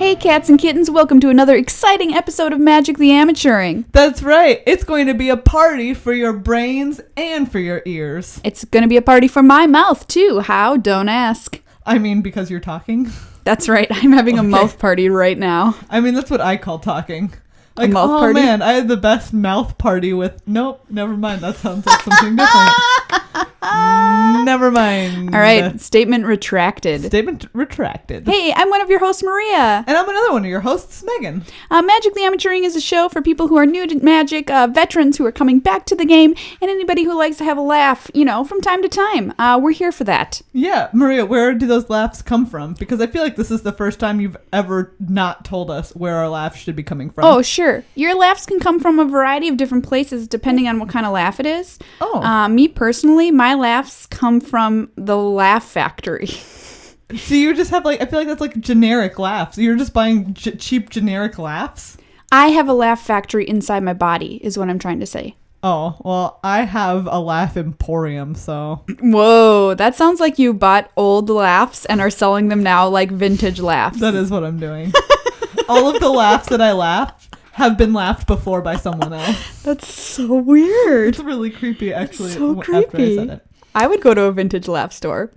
Hey cats and kittens, welcome to another exciting episode of Magic the Amateuring. That's right. It's going to be a party for your brains and for your ears. It's going to be a party for my mouth too. How? Don't ask. I mean, because you're talking. That's right. I'm having a mouth party right now. I mean, that's what I call talking. Like, mouth oh party? man, I had the best mouth party with... Nope, never mind. That sounds like something different. Never mind. All right, statement retracted. Statement retracted. Hey, I'm one of your hosts, Maria. And I'm another one of your hosts, Megan. Magic the Amateuring is a show for people who are new to Magic, veterans who are coming back to the game, and anybody who likes to have a laugh, from time to time. We're here for that. Yeah, Maria, where do those laughs come from? Because I feel like this is the first time you've ever not told us where our laughs should be coming from. Oh, sure. Your laughs can come from a variety of different places depending on what kind of laugh it is. Oh. Me personally, my laughs come from the Laugh Factory. So you just have I feel like that's like generic laughs. You're just buying cheap generic laughs? I have a Laugh Factory inside my body is what I'm trying to say. Oh, well, I have a laugh emporium, so. Whoa, that sounds like you bought old laughs and are selling them now like vintage laughs. That is what I'm doing. All of the laughs that I laugh have been laughed before by someone else. That's so weird. It's really creepy, actually, So after I creepy. said it. I would go to a vintage laugh store.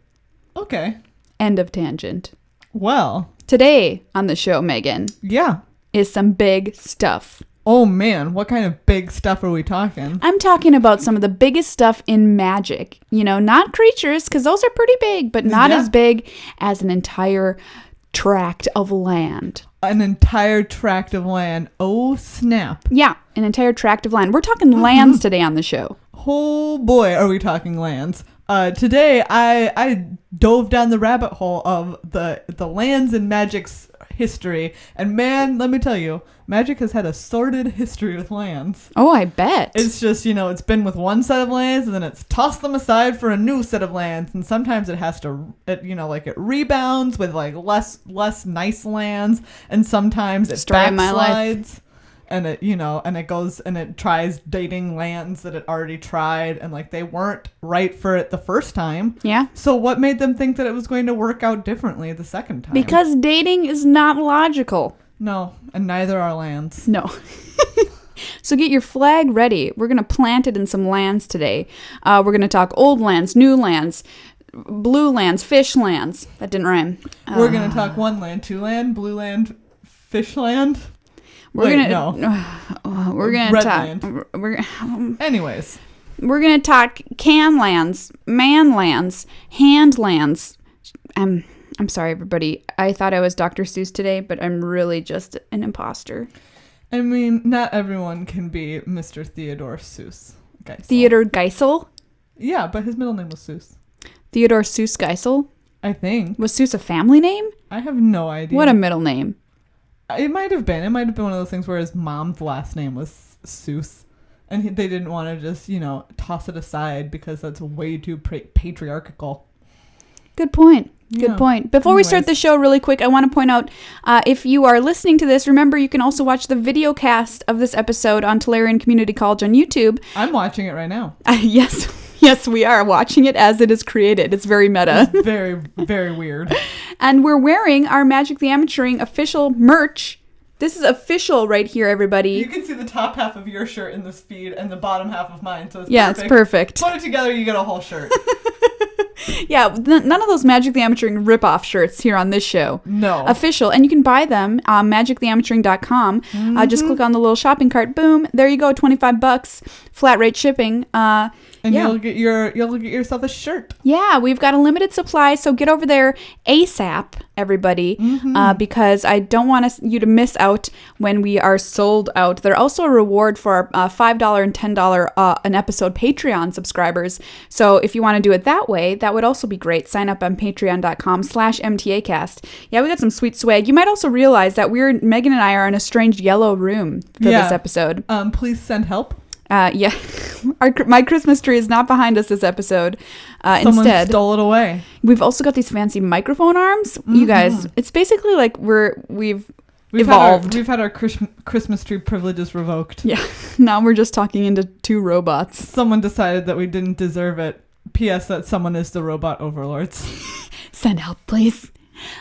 Okay. End of tangent. Well. Today on the show, Megan, Yeah. is some big stuff. Oh, man. What kind of big stuff are we talking? I'm talking about some of the biggest stuff in Magic. Not creatures, because those are pretty big, but not as big as an entire tract of land. An entire tract of land. Oh, snap. Yeah, an entire tract of land. We're talking lands today on the show. Oh boy, are we talking lands. Today, I dove down the rabbit hole of the lands in Magic's history. And man, let me tell you, Magic has had a sordid history with lands. Oh, I bet. It's just, it's been with one set of lands and then it's tossed them aside for a new set of lands. And sometimes it has to, it rebounds with less nice lands. And sometimes it Story of my life. backslides. And it goes and it tries dating lands that it already tried and they weren't right for it the first time. Yeah. So what made them think that it was going to work out differently the second time? Because dating is not logical. No, and neither are lands. No. So get your flag ready. We're going to plant it in some lands today. We're going to talk old lands, new lands, blue lands, fish lands. That didn't rhyme. We're going to talk one land, two land, blue land, fish land. We're Wait, gonna no. we're gonna Red talk. land. Anyways, we're gonna talk can lands, man lands, hand lands. I'm sorry, everybody. I thought I was Dr. Seuss today, but I'm really just an imposter. I mean, not everyone can be Mr. Theodore Seuss. Geisel. Theodore Geisel. Yeah, but his middle name was Seuss. Theodore Seuss Geisel. I think. Was Seuss a family name? I have no idea. What a middle name. It might have been. It might have been one of those things where his mom's last name was Seuss. And they didn't want to just, toss it aside because that's way too patriarchal. Good point. Good Yeah. point. Before we start the show really quick, I want to point out, if you are listening to this, remember you can also watch the video cast of this episode on Tolarian Community College on YouTube. I'm watching it right now. Yes, we are watching it as it is created. It's very meta. It's very, very weird. And we're wearing our Magic the Amateuring official merch. This is official right here, everybody. You can see the top half of your shirt in this feed and the bottom half of mine, so it's perfect. It's perfect. Put it together, you get a whole shirt. Yeah, none of those Magic the Amateuring rip-off shirts here on this show. No. Official. And you can buy them on magictheamateuring.com. Just click on the little shopping cart. Boom. There you go. $25. Flat rate shipping. And you'll get yourself a shirt. Yeah, we've got a limited supply, so get over there ASAP, everybody, because I don't want you to miss out when we are sold out. They're also a reward for our $5 and $10 an episode Patreon subscribers. So if you want to do it that way, that would also be great. Sign up on patreon.com/MTAcast. Yeah, we got some sweet swag. You might also realize that Megan and I are in a strange yellow room for this episode. Please send help. Yeah, my Christmas tree is not behind us this episode. Someone Instead, stole it away. We've also got these fancy microphone arms. You guys, it's basically like we've evolved. We've had our Christmas tree privileges revoked. Yeah, now we're just talking into two robots. Someone decided that we didn't deserve it. P.S. that someone is the robot overlords. Send help, please.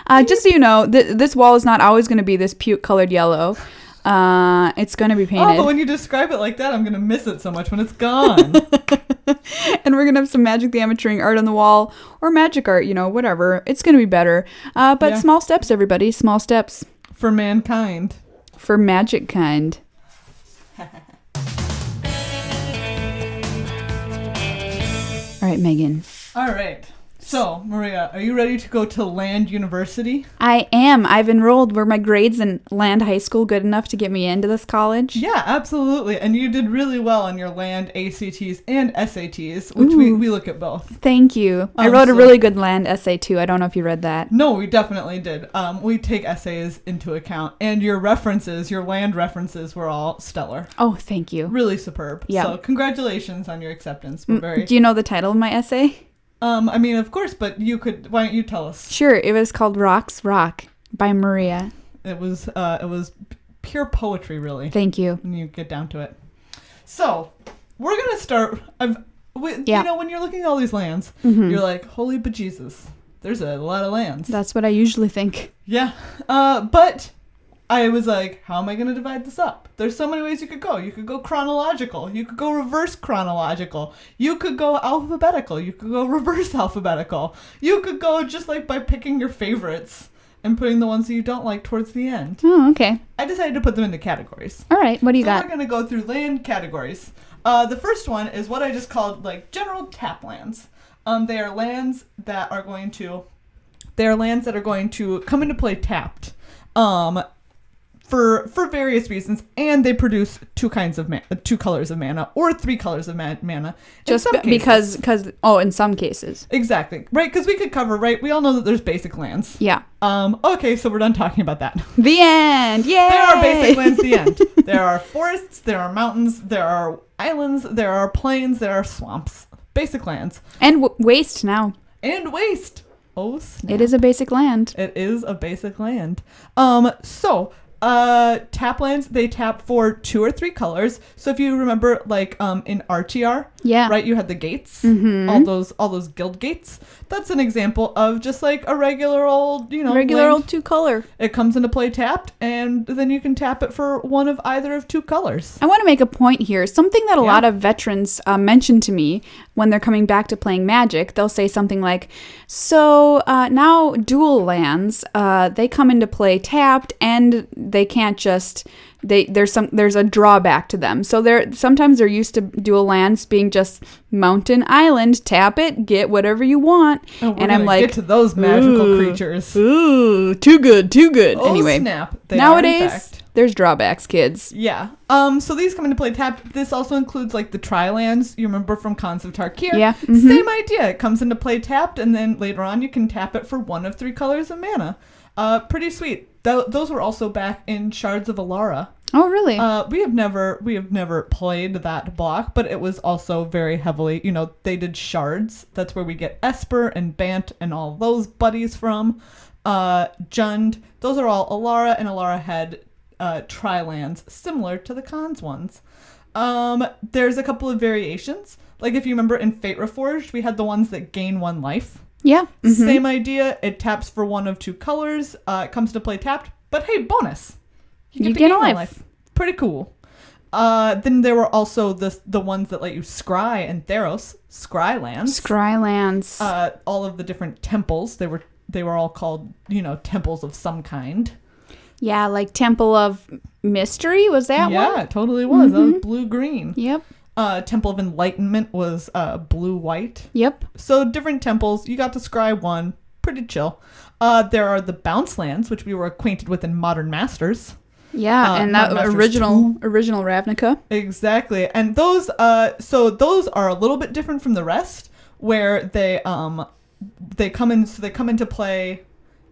Just so you know, this wall is not always going to be this puke colored yellow. It's going to be painted. Oh, but when you describe it like that, I'm going to miss it so much when it's gone. And we're going to have some Magic the Amateuring art on the wall, or magic art, whatever. It's going to be better. But small steps, everybody. Small steps. For mankind. For magic kind. All right, Megan. All right. So, Maria, are you ready to go to Land University? I am. I've enrolled. Were my grades in Land High School good enough to get me into this college? Yeah, absolutely. And you did really well on your Land ACTs and SATs, which we look at both. Thank you. I wrote a really good Land essay, too. I don't know if you read that. No, we definitely did. We take essays into account. And your references, your land references, were all stellar. Oh, thank you. Really superb. Yeah. So, congratulations on your acceptance. We're very... Do you know the title of my essay? I mean, of course, but why don't you tell us? Sure. It was called Rocks Rock by Maria. It was pure poetry, really. Thank you. When you get down to it. So, we're going to start... when you're looking at all these lands, you're like, holy bejesus, there's a lot of lands. That's what I usually think. Yeah. But I was like, how am I going to divide this up? There's so many ways you could go. You could go chronological. You could go reverse chronological. You could go alphabetical. You could go reverse alphabetical. You could go just like by picking your favorites and putting the ones that you don't like towards the end. Oh, okay. I decided to put them into categories. All right. What do you got? We're going to go through land categories. The first one is what I just called like general tap lands. They are lands that are going to come into play tapped. For various reasons, and they produce two colors of mana or three colors of mana. Just because in some cases. Exactly. Right, because we could cover, right? We all know that there's basic lands. Yeah. Okay, so we're done talking about that. The end. Yay! There are basic lands, the end. There are forests, there are mountains, there are islands, there are plains, there are swamps. Basic lands. And waste now. And waste. Oh, snap. It is a basic land. It is a basic land. Tap lands, they tap for 2 or 3 colors. So if you remember, like in RTR, right, you had the gates, all those guild gates. That's an example of just like a regular old, old 2 color. It comes into play tapped, and then you can tap it for one of either of 2 colors. I want to make a point here. Something that a lot of veterans mention to me when they're coming back to playing Magic. They'll say something like, "So now dual lands, they come into play tapped, and they can't just." There's a drawback to them. So sometimes they're used to dual lands being just mountain, island, tap it, get whatever you want. Oh, and I'm like, get to those magical creatures. Ooh, too good. Oh, anyway, snap. Nowadays there's drawbacks, kids. Yeah. So these come into play tapped. This also includes like the tri-lands you remember from Cons of Tarkir. Yeah. Same idea. It comes into play tapped, and then later on you can tap it for one of 3 colors of mana. Pretty sweet. Those were also back in Shards of Alara. Oh, really? We have never played that block, but it was also very heavily, they did Shards. That's where we get Esper and Bant and all those buddies from. Jund. Those are all Alara and Alara Head tri-lands, similar to the Cons ones. There's a couple of variations. Like if you remember in Fate Reforged, we had the ones that gain 1 life. Yeah. Same idea. It taps for one of 2 colors. It comes to play tapped. But hey, bonus. You get a life. Pretty cool. Then there were also the ones that let you scry and Theros. Scry lands. Scry lands. All of the different temples. They were all called, temples of some kind. Yeah, like Temple of Mystery. Was that one? Yeah, it totally was. That was blue-green. Yep. Temple of Enlightenment was blue-white. Yep. So different temples. You got to scry one. Pretty chill. There are the bounce lands, which we were acquainted with in Modern Masters. Yeah, and that original Ravnica. Exactly. And those those are a little bit different from the rest, where they come into play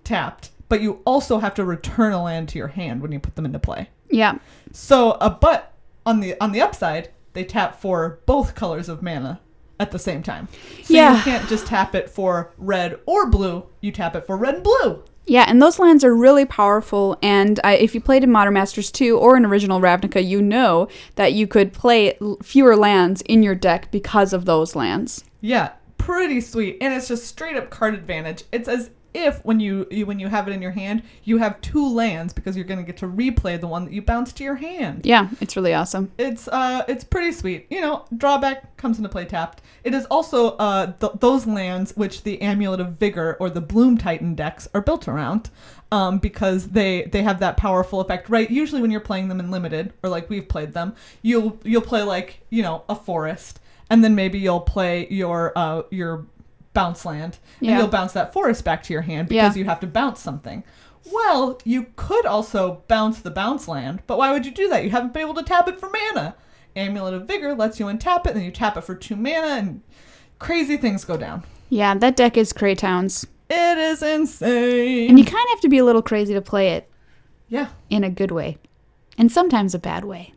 tapped, but you also have to return a land to your hand when you put them into play. Yeah. So but on the upside, they tap for both colors of mana at the same time. So you can't just tap it for red or blue, you tap it for red and blue. Yeah, and those lands are really powerful, and if you played in Modern Masters 2 or in original Ravnica, you know that you could play fewer lands in your deck because of those lands. Yeah, pretty sweet, and it's just straight up card advantage. It's if when you have it in your hand, you have 2 lands because you're going to get to replay the one that you bounced to your hand. Yeah, it's really awesome. It's pretty sweet. Drawback comes into play tapped. It is also those lands which the Amulet of Vigor or the Bloom Titan decks are built around, because they have that powerful effect, right? Usually when you're playing them in limited, or like we've played them, you'll play like, a forest, and then maybe you'll play your bounce land, and you'll bounce that forest back to your hand because you have to bounce something. Well, you could also bounce the bounce land, but why would you do that? You haven't been able to tap it for mana. Amulet of Vigor lets you untap it, and then you tap it for 2 mana, and crazy things go down. Yeah, that deck is Craytowns. It is insane. And you kind of have to be a little crazy to play it. Yeah. In a good way. And sometimes a bad way.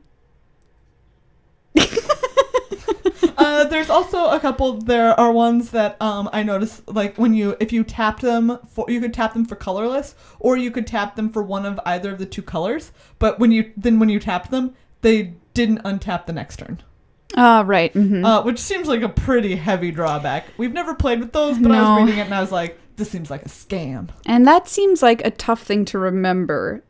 There's also a couple. There are ones that I noticed, like if you tapped them you could tap them for colorless, or you could tap them for one of either of the 2 colors. But when you tapped them, they didn't untap the next turn. Right. Mm-hmm. Which seems like a pretty heavy drawback. We've never played with those, but I was reading it and I was like, this seems like a scam. And that seems like a tough thing to remember.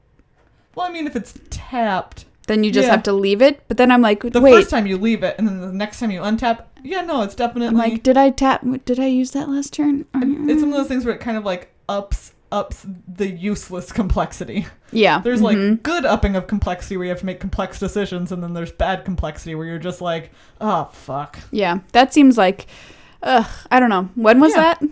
Well, I mean, if it's tapped, then you just have to leave it. But then I'm like, the first time you leave it, and then the next time you untap, it's definitely. I'm like, did I use that last turn? It's one of those things where it kind of like ups the useless complexity. Yeah. There's like good upping of complexity where you have to make complex decisions, and then there's bad complexity where you're just like, oh fuck. Yeah, that seems like, I don't know. When was that?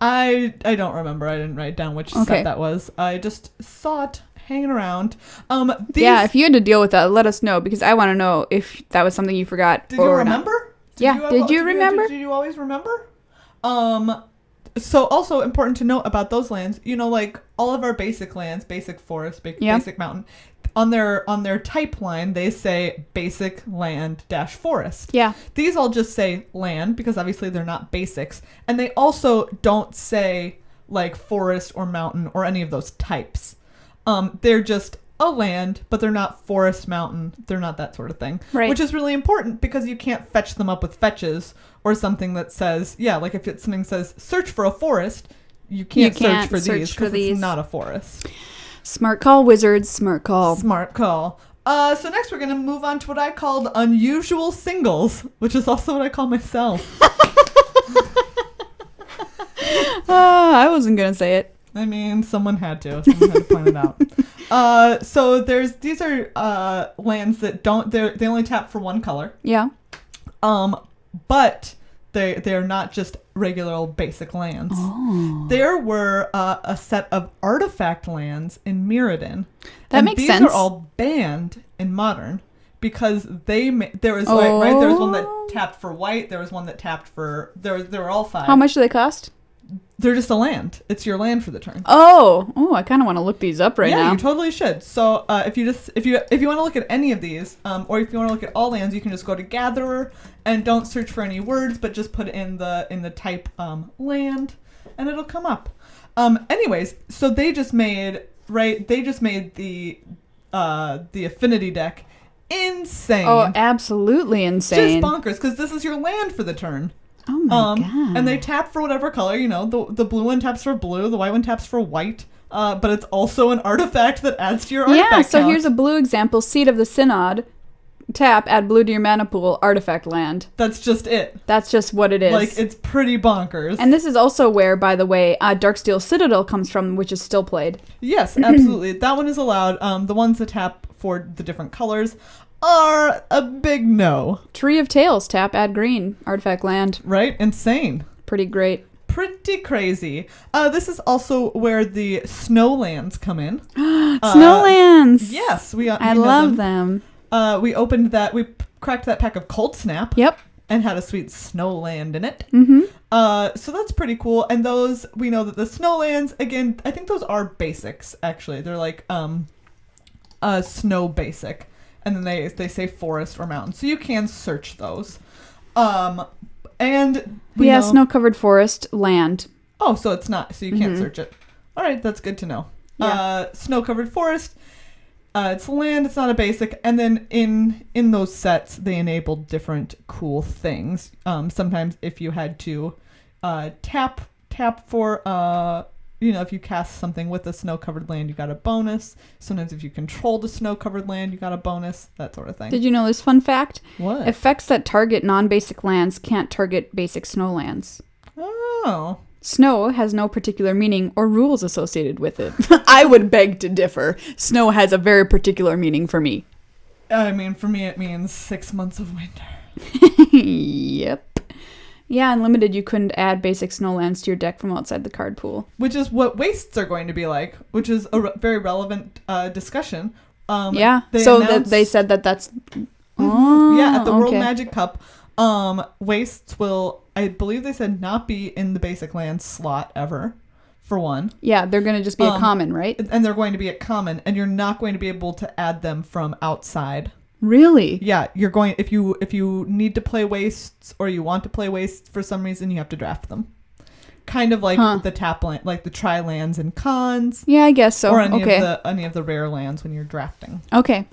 I don't remember. I didn't write down which set that was. I just saw it hanging around. If you had to deal with that, let us know, because I want to know if that was something you forgot. Did you remember? Did you remember? Did you always remember? So also important to note about those lands, like all of our basic lands, basic forest, basic mountain, on their type line, they say basic land dash forest. Yeah. These all just say land because obviously they're not basics. And they also don't say like forest or mountain or any of those types. They're just a land, but they're not forest, mountain. They're not that sort of thing. Right. Which is really important because you can't fetch them up with fetches or something that says, like if something says search for a forest, you can't search for these because it's not a forest. Smart call, wizards. Smart call. Smart call. So next we're going to move on to what I called unusual singles, which is also what I call myself. I wasn't going to say it. I mean, someone had to. Someone had to point it out. So these are lands that they only tap for 1 color. Yeah. But they're not just regular old basic lands. Oh. There were a set of artifact lands in Mirrodin. That makes sense. These are all banned in Modern because there was one that tapped for white. There was one that tapped for there were all 5. How much do they cost? They're just a land. It's your land for the turn. Oh, I kind of want to look these up now. Yeah, you totally should. So if you want to look at any of these, or if you want to look at all lands, you can just go to Gatherer and don't search for any words, but just put in the type land, and it'll come up. Anyways, so they just made the affinity deck insane. Oh, absolutely insane. Just bonkers because this is your land for the turn. Oh my god! And they tap for whatever color, the blue one taps for blue, the white one taps for white, but it's also an artifact that adds to your artifact count. So here's a blue example, Seat of the Synod, tap, add blue to your mana pool, artifact land. That's just it. That's just what it is. Like, it's pretty bonkers. And this is also where, by the way, Darksteel Citadel comes from, which is still played. Yes, absolutely. That one is allowed. The ones that tap for the different colors are a big no. Tree of Tales, tap, add green, artifact land. Right? Insane. Pretty great. Pretty crazy. This is also where the Snowlands come in. Snowlands! Yes. I love them. We opened that, we cracked that pack of Cold Snap. Yep. And had a sweet Snowland in it. Mm-hmm. So that's pretty cool. And those, we know that the Snowlands, again, I think those are basics, actually. They're like snow basic. And then they say forest or mountain. So you can search those. And we know, snow-covered forest, land. Oh, so it's not. So you can't search it. All right, that's good to know. Yeah. Snow-covered forest. It's land. It's not a basic. And then in those sets, they enabled different cool things. Sometimes if you had to tap for if you cast something with a snow-covered land, you got a bonus. Sometimes if you control the snow-covered land, you got a bonus, that sort of thing. Did you know this fun fact? What? Effects that target non-basic lands can't target basic snow lands. Oh. Snow has no particular meaning or rules associated with it. I would beg to differ. Snow has a very particular meaning for me. I mean, for me, it means 6 months of winter. Yep. Yeah, in Limited, you couldn't add basic snowlands to your deck from outside the card pool. Which is what wastes are going to be like, which is a very relevant discussion. They said that's... at the World Magic Cup, wastes will, I believe they said, not be in the basic land slot ever, for one. Yeah, they're going to just be a common, right? And they're going to be a common, and you're not going to be able to add them from outside. Really? Yeah, you're going, if you need to play wastes or you want to play wastes for some reason, you have to draft them. Kind of like the tap land, like the tri lands and cons. Yeah, I guess so. Or any of the rare lands when you're drafting. Okay.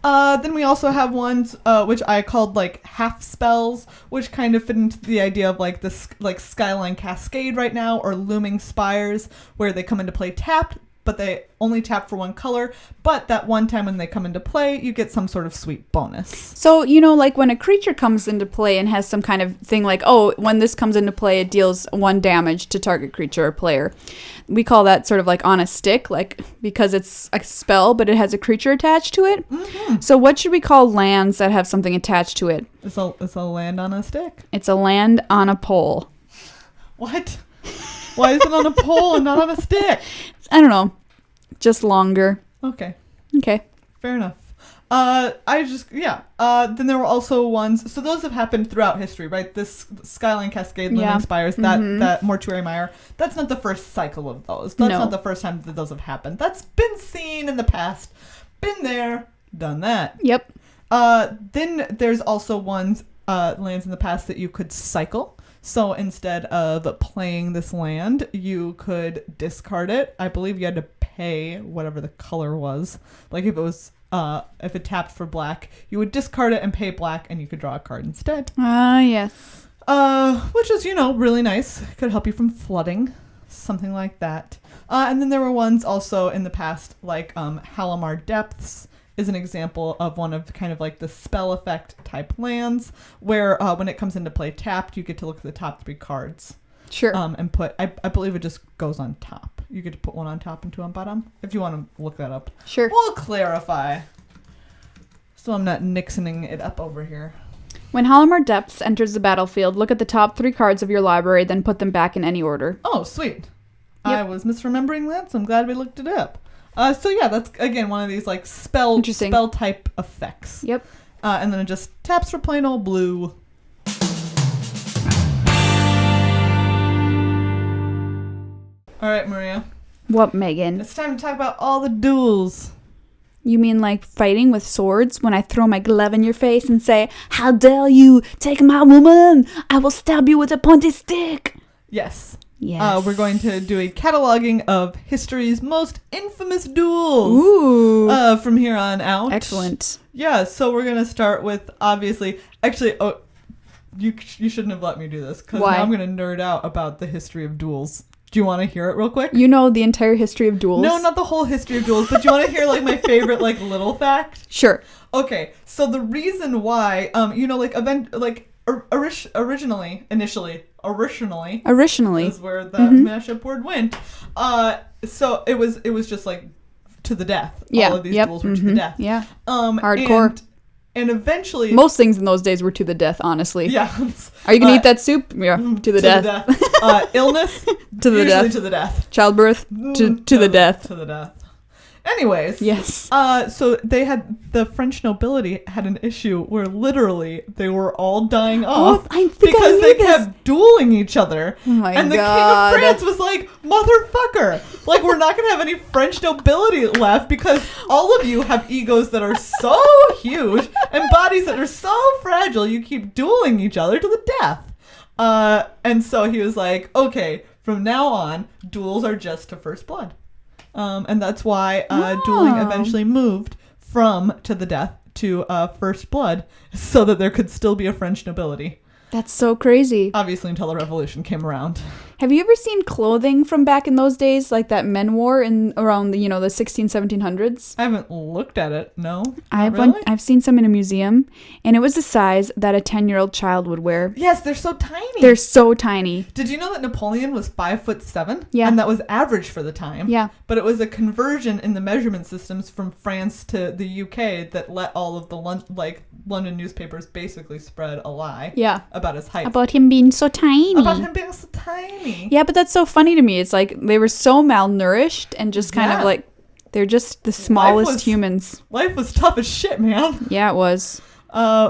Then we also have ones which I called like half spells, which kind of fit into the idea of like this like Skyline Cascade right now, or Looming Spires, where they come into play tapped, but they only tap for one color. But that one time when they come into play, you get some sort of sweet bonus. So, like when a creature comes into play and has some kind of thing like, when this comes into play, it deals 1 damage to target creature or player. We call that sort of like on a stick, like because it's a spell, but it has a creature attached to it. Mm-hmm. So what should we call lands that have something attached to it? It's a land on a stick. It's a land on a pole. What? Why is it on a pole and not on a stick? I don't know. Just longer. Okay. Fair enough. Then there were also ones. So those have happened throughout history, right? This Skyline Cascade, Looming Spires, that Mortuary Mire. That's not the first cycle of those. That's not the first time that those have happened. That's been seen in the past. Been there, done that. Yep. Then there's also lands in the past that you could cycle. So instead of playing this land, you could discard it. I believe you had to pay whatever the color was. Like if it was, if it tapped for black, you would discard it and pay black, and you could draw a card instead. Yes. Which is, really nice. Could help you from flooding, something like that. And then there were ones also in the past, like Halimar Depths is an example of one of kind of like the spell effect type lands where when it comes into play tapped, you get to look at the top 3 cards. Sure. And put, I believe it just goes on top. You get to put 1 on top and 2 on bottom. If you want to look that up. Sure. We'll clarify. So I'm not nixoning it up over here. When Halimar Depths enters the battlefield, look at the top 3 cards of your library, then put them back in any order. Oh, sweet. Yep. I was misremembering that, so I'm glad we looked it up. That's, again, one of these, like, spell type effects. Yep. And then it just taps for plain old blue. All right, Maria. What, Megan? It's time to talk about all the duels. You mean like fighting with swords when I throw my glove in your face and say, "How dare you take my woman? I will stab you with a pointy stick." Yes. Yes. We're going to do a cataloging of history's most infamous duels. Ooh. From here on out. Excellent. Yeah, so we're going to start with, obviously, actually, you shouldn't have let me do this, because now I'm going to nerd out about the history of duels. Do you want to hear it real quick? You know the entire history of duels? No, not the whole history of duels, but do you want to hear, like, my favorite, like, little fact? Sure. Okay, so the reason why, originally is where the mashup word went. So it was just like to the death. Yeah. All of these duels were to the death. Yeah. Hardcore. And eventually, most things in those days were to the death. Honestly. Yeah. Are you gonna eat that soup? Yeah. To the death. Illness. To the death. To the death. Childbirth. To the death. To the death. Anyways, yes. So the French nobility had an issue where literally they were all dying off because they kept dueling each other. Oh my and the God. King of France was like, "Motherfucker! Like, we're not gonna have any French nobility left because all of you have egos that are so huge and bodies that are so fragile. You keep dueling each other to the death." And so he was like, "Okay, from now on, duels are just to first blood." And that's why dueling eventually moved from to the death to first blood, so that there could still be a French nobility. That's so crazy. Obviously, until the revolution came around. Have you ever seen clothing from back in those days, like that men wore in around the, the 1700s? I haven't looked at it. No. I've seen some in a museum, and it was a size that a 10-year-old child would wear. Yes, they're so tiny. They're so tiny. Did you know that Napoleon was 5'7"? Yeah. And that was average for the time. Yeah. But it was a conversion in the measurement systems from France to the UK that let all of the London newspapers basically spread a lie. Yeah. About his height. About him being so tiny. Yeah, but that's so funny to me. It's like they were so malnourished and just kind of like they're just the smallest humans. Life was tough as shit, man. Yeah, it was.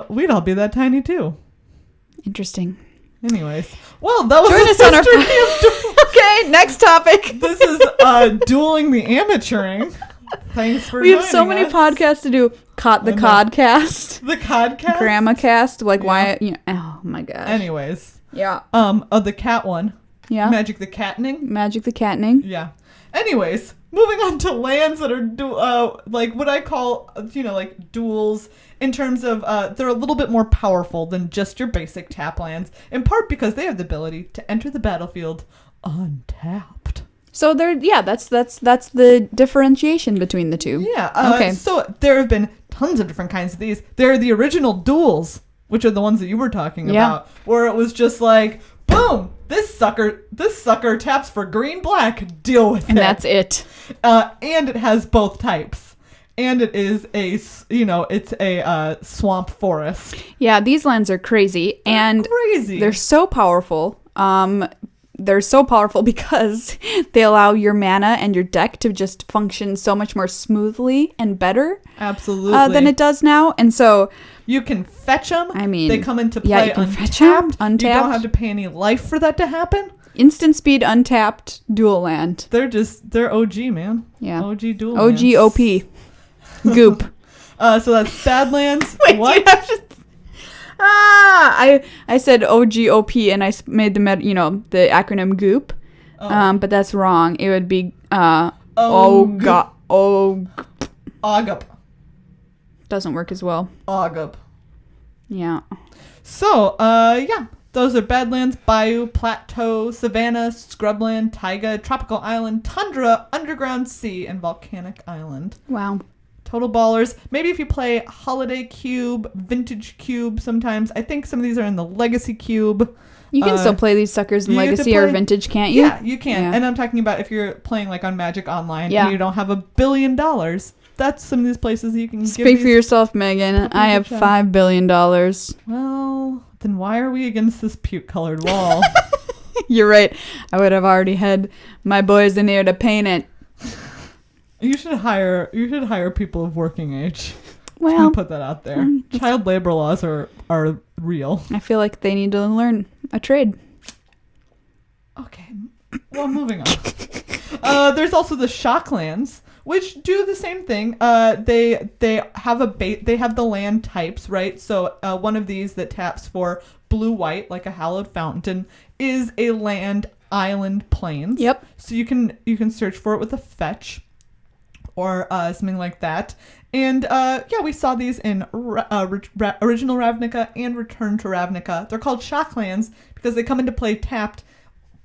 We'd all be that tiny too. Interesting. Anyways, well, that was Join us on our Okay, next topic. This is dueling the amateuring. Thanks for We have so many podcasts to do. The Codcast. The Codcast? Grandma Cast. Like why oh my gosh. Anyways. Yeah. The cat one. Yeah. Magic the Cattening. Magic the Cattening. Yeah. Anyways, moving on to lands that are like what I call like duels in terms of they're a little bit more powerful than just your basic tap lands, in part because they have the ability to enter the battlefield untapped. So that's the differentiation between the two. Yeah. Okay. So there have been tons of different kinds of these. There are the original duels, which are the ones that you were talking about, where it was just like, boom, this sucker taps for green-black, deal with it. And that's it. And it has both types. And it is it's a swamp forest. Yeah, these lands are crazy. They're so powerful. They're so powerful because they allow your mana and your deck to just function so much more smoothly and better. Absolutely. Than it does now. And so you can fetch them. I mean, they come into play you can fetch them, untapped. You don't have to pay any life for that to happen. Instant speed, untapped, dual land. They're OG, man. Yeah. OG dual OG lands. OP. Goop. So that's Badlands. Wait, what? You have to... I said OGOP and I made the acronym Goop. But that's wrong. It would be OGUP. Doesn't work as well. OGUP. Yeah. So, those are Badlands, Bayou, Plateau, Savanna, Scrubland, Taiga, Tropical Island, Tundra, Underground Sea, and Volcanic Island. Wow. Total ballers. Maybe if you play Holiday Cube, Vintage Cube sometimes. I think some of these are in the Legacy Cube. You can still play these suckers in Legacy or Vintage, can't you? Yeah, you can. Yeah. And I'm talking about if you're playing like on Magic Online and you don't have $1 billion. That's some of these places you can Speak for yourself, Megan. I have $5 billion. Well, then why are we against this puke-colored wall? You're right. I would have already had my boys in here to paint it. You should hire people of working age. Well, put that out there. Child labor laws are real. I feel like they need to learn a trade. Okay. Well, moving on. There's also the Shocklands, which do the same thing. They have the land types, right? So one of these that taps for blue-white, like a hallowed fountain, is a land, island, plains. Yep. So you can search for it with a fetch. Or something like that. And we saw these in Original Ravnica and Return to Ravnica. They're called Shocklands because they come into play tapped,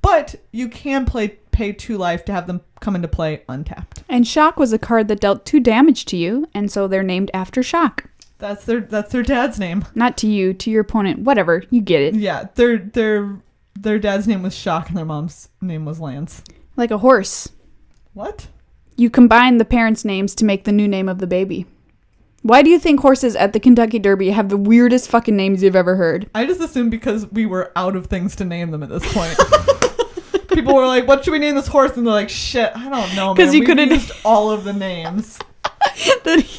but you can pay 2 life to have them come into play untapped. And Shock was a card that dealt 2 damage to you, and so they're named after Shock. That's their dad's name. Not to you, to your opponent. Whatever, you get it. Yeah, their dad's name was Shock and their mom's name was Lance. Like a horse. What? You combine the parents' names to make the new name of the baby. Why do you think horses at the Kentucky Derby have the weirdest fucking names you've ever heard? I just assumed because we were out of things to name them at this point. People were like, what should we name this horse? And they're like, shit, I don't know, man. Because you could have used all of the names.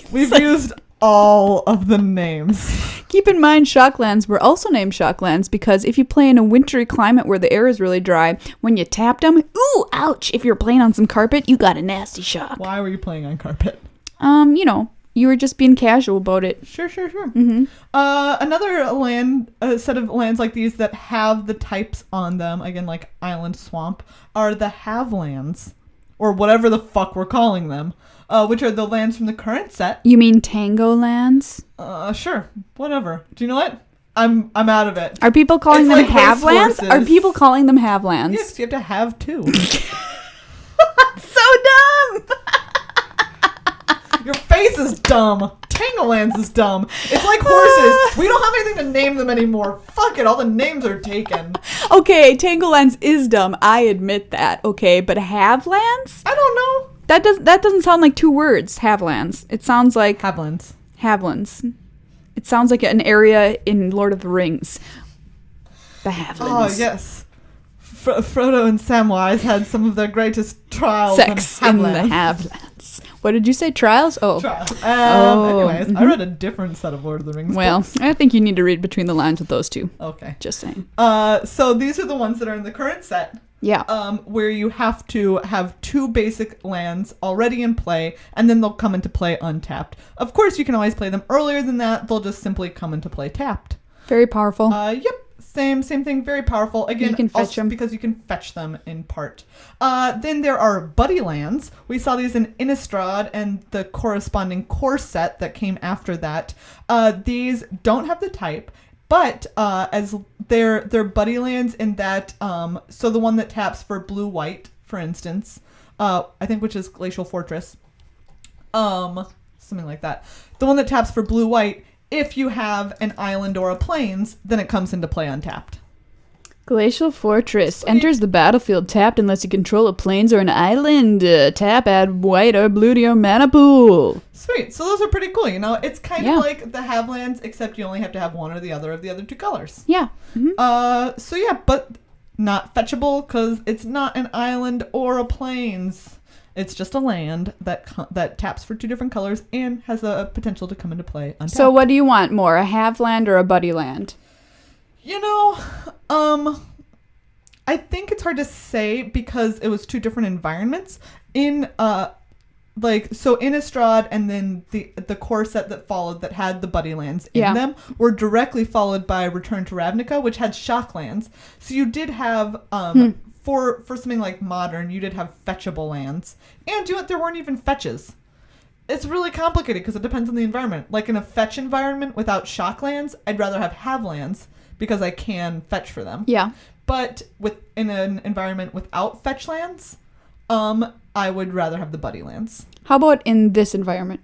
We've used all of the names. Keep in mind, Shocklands were also named Shocklands because if you play in a wintry climate where the air is really dry, when you tapped them, ooh, ouch! If you're playing on some carpet, you got a nasty shock. Why were you playing on carpet? You were just being casual about it. Sure. Mm-hmm. Another set of lands like these that have the types on them, again, like Island Swamp, are the Havelands, or whatever the fuck we're calling them. Which are the lands from the current set. You mean Tango lands? Sure. Whatever. Do you know what? I'm out of it. Are people calling It's them like have-lands? racehorses. Are people calling them have-lands? Yes, you have to have two. So dumb! Your face is dumb. Tanglelands is dumb. It's like horses. We don't have anything to name them anymore. Fuck it, all the names are taken. Okay, Tanglelands is dumb. I admit that. Okay, but have-lands? I don't know. That doesn't sound like two words, have-lands. It sounds like Havelands. Havelands. It sounds like an area in Lord of the Rings. The Havelands. Oh, yes. Frodo and Samwise had some of their greatest trials. Sex in the Havelands. What did you say? Trials? Oh. Trials. Oh, Anyways, I read a different set of Lord of the Rings Well, books. I think you need to read between the lines with those two. Okay. Just saying. So these are the ones that are in the current set. Yeah. Where you have to have two basic lands already in play, and then they'll come into play untapped. Of course, you can always play them earlier than that. They'll just simply come into play tapped. Very powerful. Yep. Same thing. Very powerful. Again, you can fetch also them because you can fetch them in part. Then there are buddy lands. We saw these in Innistrad and the corresponding core set that came after that. These don't have the type, but as they're buddy lands in that. So the one that taps for blue-white, for instance, I think which is Glacial Fortress. Something like that. The one that taps for blue-white. If you have an island or a plains, then it comes into play untapped. Glacial Fortress. Sweet. Enters the battlefield tapped unless you control a plains or an island. Tap, add white or blue to your mana pool. Sweet. So those are pretty cool. You know, it's kind Yeah. of like the Havelands, except you only have to have one or the other of the other two colors. Yeah. Mm-hmm. So yeah, but not fetchable because it's not an island or a plains. It's just a land that taps for two different colors and has a potential to come into play untapped. So what do you want more, a have-land or a buddy land? You know, I think it's hard to say because it was two different environments. In Innistrad and then the core set that followed that had the buddy lands in them were directly followed by Return to Ravnica, which had shock lands. So you did have for something like modern, you did have fetchable lands, and there weren't even fetches. It's really complicated because it depends on the environment. Like in a fetch environment without shock lands, I'd rather have lands because I can fetch for them. Yeah. But in an environment without fetch lands, I would rather have the buddy lands. How about in this environment?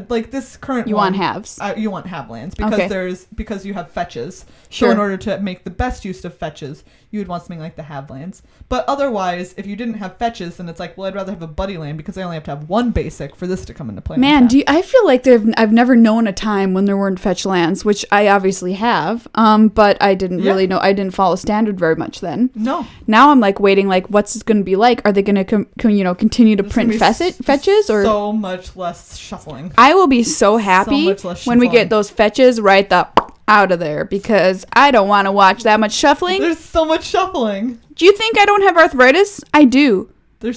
Like this current You one, want halves? You want have lands because Okay. because you have fetches. Sure. So in order to make the best use of fetches, you would want something like the have lands. But otherwise, if you didn't have fetches, then it's like, well, I'd rather have a buddy land because I only have to have one basic for this to come into play. Man, I feel like I've never known a time when there weren't fetch lands, which I obviously have. But I didn't really know. I didn't follow standard very much then. No. Now I'm like waiting, like what's it going to be like? Are they going to continue to print fetches or so much less shuffling? I will be so happy much less when we shuffling. get those fetches right out of there because I don't want to watch that much shuffling. There's so much shuffling. Do you think I don't have arthritis? I do.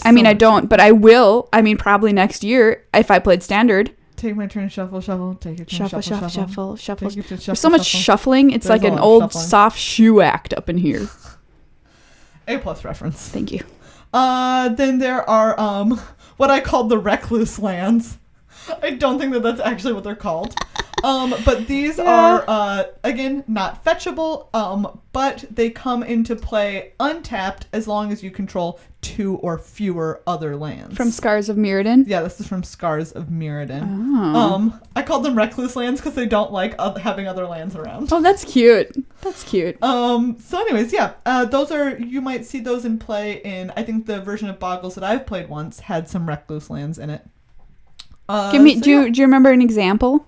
I mean, I don't, but I will. I mean, probably next year if I played standard. Take my turn, shuffle. Take your turn, Shuffle. Take your turn, There's so much shuffling. It's There's like a an lot of old shuffling. soft shoe act up in here. A+ reference. Thank you. Then there are what I called the recluse lands. I don't think that's actually what they're called. But these are again not fetchable, but they come into play untapped as long as you control two or fewer other lands. From Scars of Mirrodin? Yeah, this is from Scars of Mirrodin. Oh. I called them recluse lands because they don't like having other lands around. Oh, that's cute. That's cute. So anyways, those are, you might see those in play in, I think the version of Boggles that I've played once had some recluse lands in it. Do you remember an example?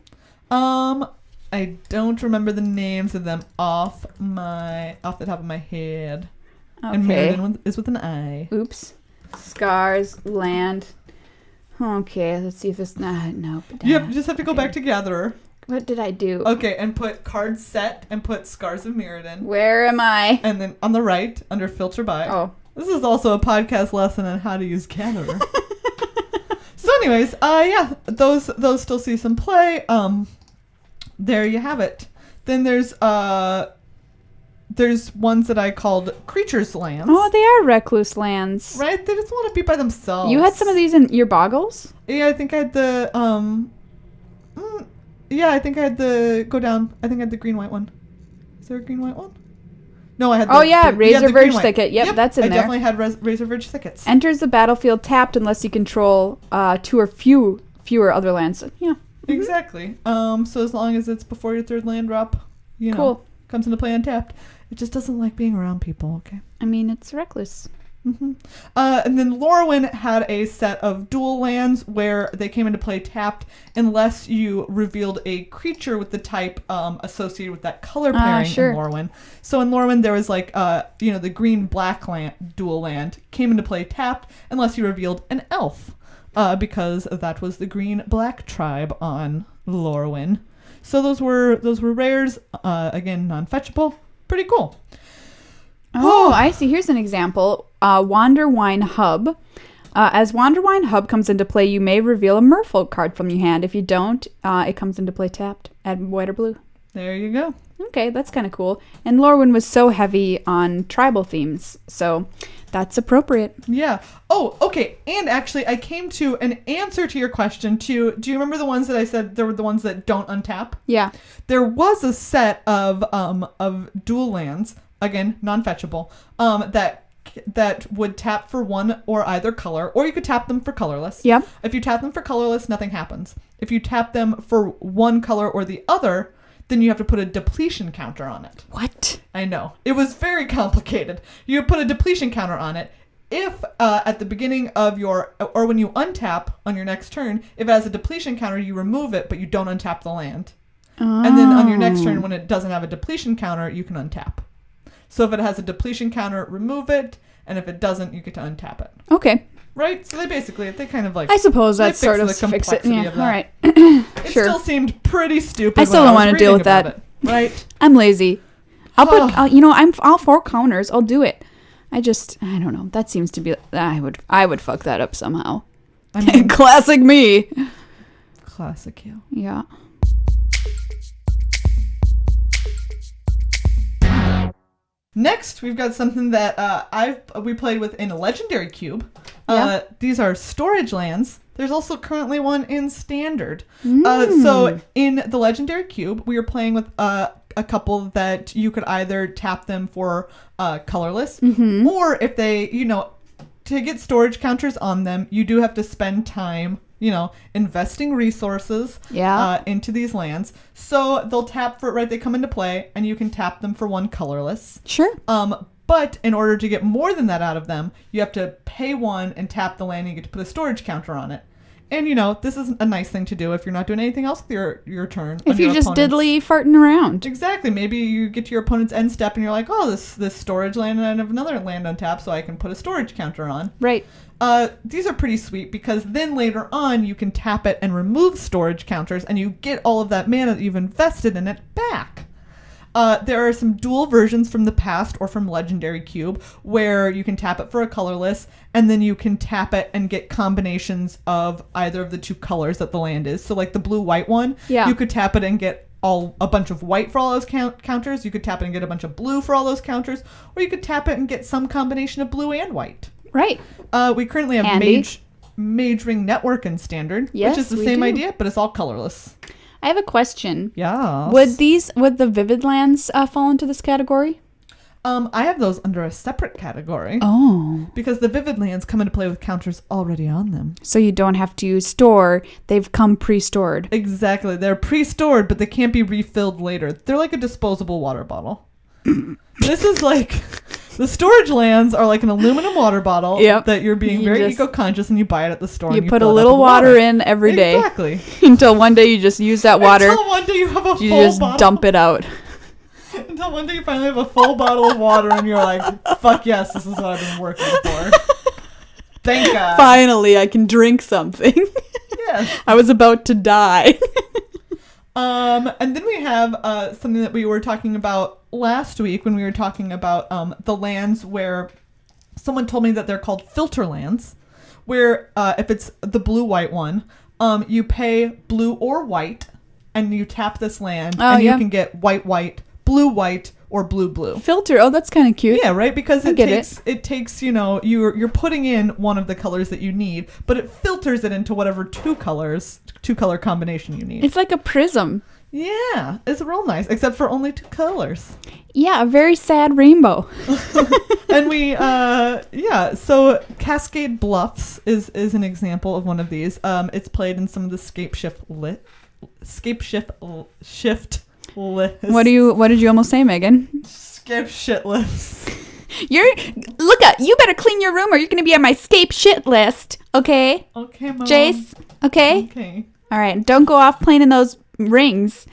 I don't remember the names of them off the top of my head. Okay. And Mirrodin is with an I. Oops. Scars, land. Okay, let's see if this... nope. You just have to go back to Gatherer. What did I do? Okay, and put card set and put Scars of Mirrodin. Where am I? And then on the right, under Filter By. Oh. This is also a podcast lesson on how to use Gatherer. So anyways, those still see some play. There you have it. Then there's ones that I called Creatures Lands. Oh, they are recluse lands. Right? They just want to be by themselves. You had some of these in your Boggles? Yeah, I think I had the I think I had the go down. I think I had the green white one. Is there a green white one? No, I had. Razor the Verge green white. Thicket. Yep, that's in I there. definitely had Razor Verge Thickets. Enters the battlefield tapped unless you control 2 or fewer other lands. Yeah. Exactly. So as long as it's before your 3rd land drop, Cool. comes into play untapped. It just doesn't like being around people. Okay. I mean, it's reckless. Mm-hmm. And then Lorwyn had a set of dual lands where they came into play tapped unless you revealed a creature with the type associated with that color pairing in Lorwyn. So in Lorwyn, there was like, the green-black land, dual land came into play tapped unless you revealed an elf, because that was the green-black tribe on Lorwyn. So those were rares, again, non-fetchable. Pretty cool. Oh, I see. Here's an example. Wanderwine Hub. As Wanderwine Hub comes into play, you may reveal a merfolk card from your hand. If you don't, it comes into play tapped. Add white or blue. There you go. Okay, that's kind of cool. And Lorwyn was so heavy on tribal themes, so that's appropriate. Yeah. Oh, okay. And actually, I came to an answer to your question, too. Do you remember the ones that I said there were the ones that don't untap? Yeah. There was a set of dual lands, again, non-fetchable, that would tap for one or either color, or you could tap them for colorless. Yep. If you tap them for colorless, nothing happens. If you tap them for one color or the other, then you have to put a depletion counter on it. What? I know. It was very complicated. You put a depletion counter on it. If at the beginning of or when you untap on your next turn, if it has a depletion counter, you remove it, but you don't untap the land. Oh. And then on your next turn, when it doesn't have a depletion counter, you can untap. So if it has a depletion counter, remove it, and if it doesn't, you get to untap it. Okay. Right? So they kind of like... I suppose that's sort of fix it. Yeah, all right. It Sure. still seemed pretty stupid. I still don't want to deal with that. It, right? I'm lazy. I'll put, I'm all for counters. I'll do it. I don't know. That seems to be, I would fuck that up somehow. I mean, classic me. Classic you. Yeah. Next, we've got something that we played with in a Legendary Cube. Yeah. These are storage lands. There's also currently one in Standard. So in the Legendary Cube, we were playing with a couple that you could either tap them for colorless, or if they, to get storage counters on them, you do have to spend time investing resources into these lands. So they'll tap for it, right? They come into play, and you can tap them for one colorless. Sure. But in order to get more than that out of them, you have to pay one and tap the land, and you get to put a storage counter on it. And, this is a nice thing to do if you're not doing anything else with your turn. If you're just diddly farting around. Exactly. Maybe you get to your opponent's end step, and you're like, oh, this storage land, and I have another land on tap, so I can put a storage counter on. Right. These are pretty sweet because then later on you can tap it and remove storage counters and you get all of that mana that you've invested in it back. There are some dual versions from the past or from Legendary Cube where you can tap it for a colorless and then you can tap it and get combinations of either of the two colors that the land is. So like the blue-white one, you could tap it and get a bunch of white for all those counters. You could tap it and get a bunch of blue for all those counters. Or you could tap it and get some combination of blue and white. Right. We currently have Mage Ring Network in Standard, which is the same idea, but it's all colorless. I have a question. Yeah. Would the Vivid Lands fall into this category? I have those under a separate category. Oh. Because the Vivid Lands come into play with counters already on them. So you don't have to store. They've come pre-stored. Exactly. They're pre-stored, but they can't be refilled later. They're like a disposable water bottle. This is like... The storage lands are like an aluminum water bottle that you're being very eco-conscious and you buy it at the store. You put a little water in every day. Exactly. Until one day you just use that water. Until one day you have a full You just bottle. dump it out. Until one day you finally have a full bottle of water and you're like, fuck yes, this is what I've been working for. Thank God. Finally, I can drink something. Yes. I was about to die. And then we have something that we were talking about last week when we were talking about the lands where someone told me that they're called filter lands, where if it's the blue-white one, you pay blue or white, and you tap this land, and you can get white, blue-white, or blue-blue. Filter. Oh, that's kind of cute. Yeah, right? Because it takes, you're putting in one of the colors that you need, but it filters it into whatever two color combination you need. It's like a prism. Yeah, it's real nice, except for only 2 colors. Yeah, a very sad rainbow. And so Cascade Bluffs is an example of one of these. It's played in some of the Scape Shift lists. What did you almost say, Megan? Scape shit lists. You better clean your room or you're going to be on my Scape shit list, okay? Okay, Mom. Jace, okay? Okay. All right, don't go off playing in those rings.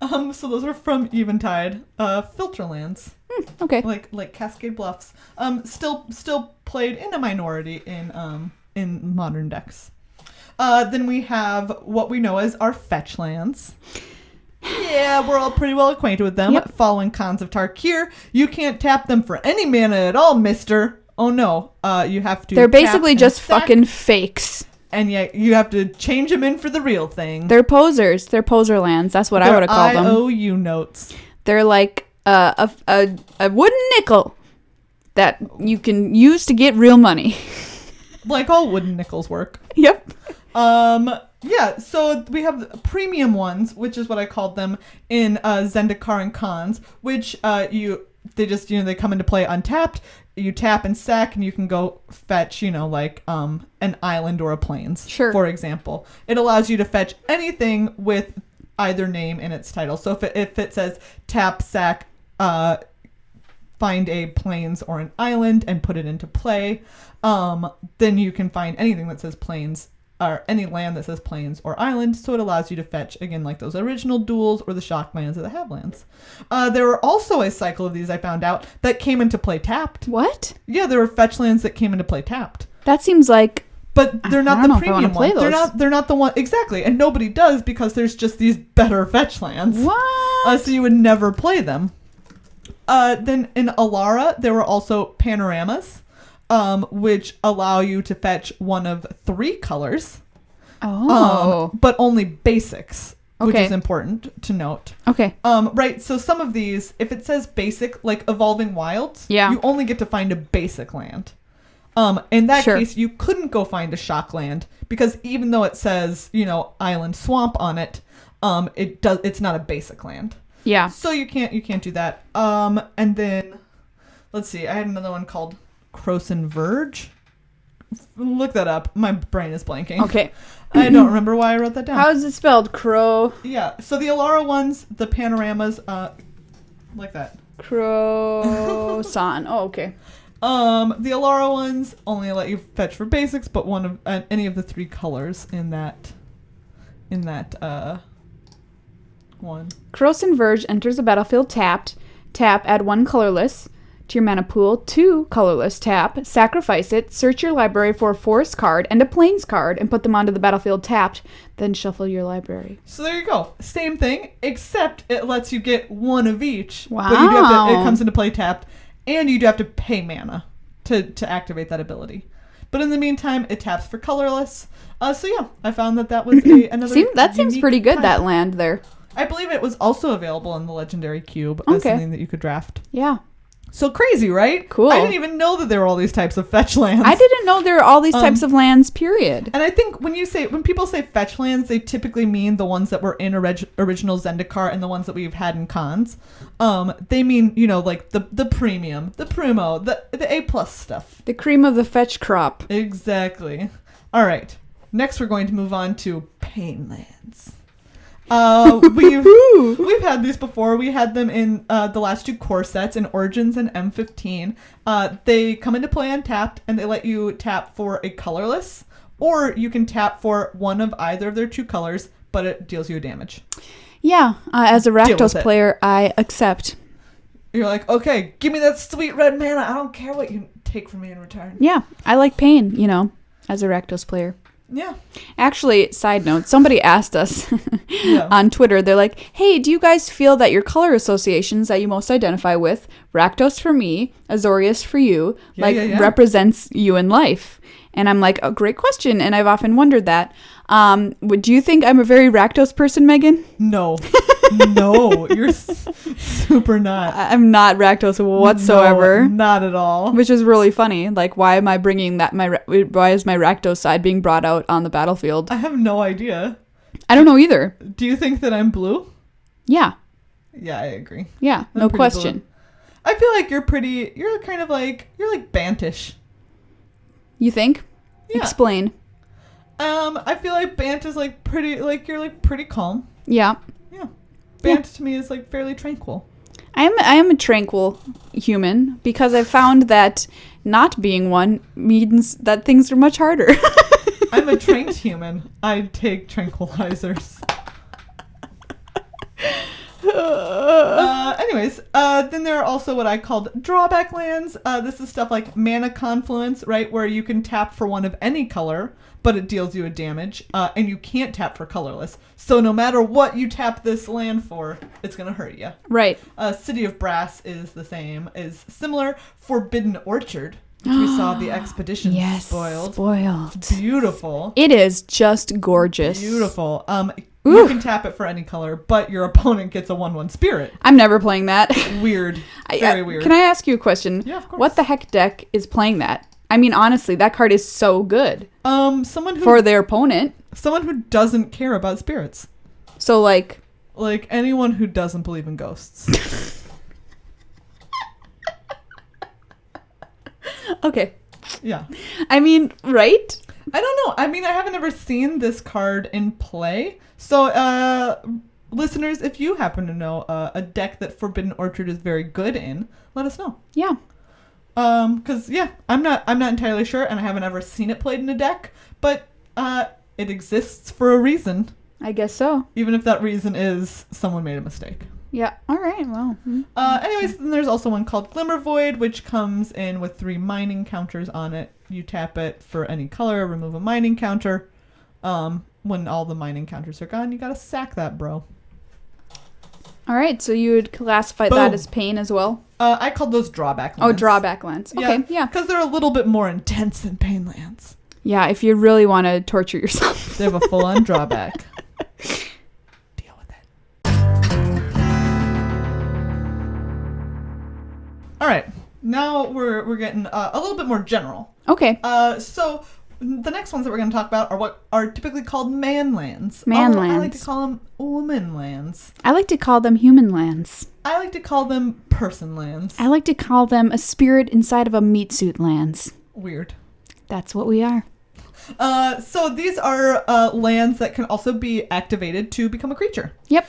So those are from Eventide, Filterlands. Okay. Like Cascade Bluffs. Still played in a minority in modern decks. Then we have what we know as our fetch lands. Yeah, we're all pretty well acquainted with them. Yep. Following Khans of Tarkir, you can't tap them for any mana at all, mister. Oh no, you have to. They're basically tap just sack, fucking fakes. and yet you have to change them in for the real thing. They're posers. They're poser lands. That's what I would have called them. IOU notes. They're like a wooden nickel that you can use to get real money. Like all wooden nickels work. Yep. Yeah, so we have premium ones, which is what I called them in Zendikar and Khans, which they come into play untapped. You tap and sack, and you can go fetch, an island or a plains, sure, for example. It allows you to fetch anything with either name in its title. So if it says tap, sack, find a plains or an island and put it into play, then you can find anything that says plains or any land that says plains or island. So it allows you to fetch, again, like those original duels or the shock lands or the have lands. There were also a cycle of these, I found out, that came into play tapped. What? Yeah, there were fetch lands that came into play tapped. That seems like... But they're not the premium ones. Those. They're not the one exactly, and nobody does because there's just these better fetch lands. What? So you would never play them. Then in Alara, there were also panoramas, which allow you to fetch one of 3 colors. Oh. But only basics, which Okay. is important to note. Okay. Right. So some of these, if it says basic, like Evolving Wilds, yeah, you only get to find a basic land. In that sure. case, you couldn't go find a shock land because even though it says, island swamp on it, it's not a basic land. Yeah. So you can't do that. And then let's see, I had another one called Croson Verge. Look that up. My brain is blanking. Okay. I don't remember why I wrote that down. How is it spelled? Crow. Yeah. So the Alara ones, the panoramas, like that. Croson. Oh, okay. The Alara ones only let you fetch for basics, but one of any of the 3 colors in that one. Croson Verge enters the battlefield tapped. Tap, add 1 colorless to your mana pool, 2 colorless, tap, sacrifice it, search your library for a forest card and a plains card, and put them onto the battlefield tapped, then shuffle your library. So there you go. Same thing, except it lets you get 1 of each. Wow. But it comes into play tapped, and you do have to pay mana to activate that ability. But in the meantime, it taps for colorless. So yeah, I found that was another. That seems pretty good, type. that land there. I believe it was also available in the Legendary Cube as something that you could draft. Yeah. So crazy, right? Cool. I didn't even know that there were all these types of fetch lands. I didn't know there were all these types of lands, period. And I think when people say fetch lands, they typically mean the ones that were in original Zendikar and the ones that we've had in Khans. They mean, like the premium, the primo, the A+ stuff. The cream of the fetch crop. Exactly. All right. Next, we're going to move on to pain lands. We've had these before. We had them in the last 2 core sets in Origins and M15. They come into play untapped, and they let you tap for a colorless, or you can tap for one of either of their 2 colors, but it deals you damage. Yeah, as a Rakdos player, I accept. You're like, okay, give me that sweet red mana. I don't care what you take from me in return. Yeah, I like pain, as a Rakdos player. Yeah. Actually, side note, somebody asked us on Twitter, they're like, hey, do you guys feel that your color associations that you most identify with, Rakdos for me, Azorius for you, represents you in life? And I'm like, oh, great question. And I've often wondered that. Do you think I'm a very Rakdos person, Megan? No. No, you're super not. I'm not Rakdos whatsoever. No, not at all. Which is really funny. Like, why am I bringing that? Why is my Rakdos side being brought out on the battlefield? I have no idea. I don't know either. Do you think that I'm blue? Yeah. Yeah, I agree. Yeah, I'm no pretty question. I feel like you're kind of like, you're like Bantish. You think? Yeah. Explain. I feel like Bant is like pretty, like you're like pretty calm. Yeah. Yeah. Bant to me is like fairly tranquil. I am a tranquil human because I found that not being one means that things are much harder. I'm a trained human. I take tranquilizers. Anyways, then there are also what I called drawback lands. This is stuff like Mana Confluence, right, where you can tap for one of any color, but it deals you a damage, and you can't tap for colorless. So no matter what you tap this land for, it's gonna hurt you. Right. City of Brass is the same, is similar. Forbidden Orchard, which we saw the expedition spoiled. Beautiful. It is just gorgeous. Beautiful. You can tap it for any color, but your opponent gets a 1/1 spirit. I'm never playing that. Weird. Very weird. Can I ask you a question? Yeah, of course. What the heck deck is playing that? I mean, honestly, that card is so good. Someone who for their opponent. Someone who doesn't care about spirits. So like anyone who doesn't believe in ghosts. Okay. Yeah. I mean, right? I don't know. I mean, I haven't ever seen this card in play. So, listeners, if you happen to know a deck that Forbidden Orchard is very good in, let us know. Yeah. Because I'm not entirely sure, and I haven't ever seen it played in a deck, but it exists for a reason. I guess so. Even if that reason is someone made a mistake. Yeah. All right. Well. Anyways, then there's also one called Glimmer Void, which comes in with 3 mining counters on it. You tap it for any color, remove a mining counter. When all the mining counters are gone, you gotta sack that, bro. All right. So you would classify that as pain as well? I called those drawback lands. Oh, drawback lands. Okay. Yeah. Because they're a little bit more intense than pain lands. Yeah. If you really want to torture yourself. They have a full-on drawback. Deal with it. All right. Now we're getting a little bit more general. Okay. So the next ones that we're going to talk about are what are typically called man lands. Man lands. I like to lands. call them woman lands. I like to call them human lands. I like to call them person lands. I like to call them a spirit inside of a meat suit lands. Weird. That's what we are. So these are lands that can also be activated to become a creature. Yep.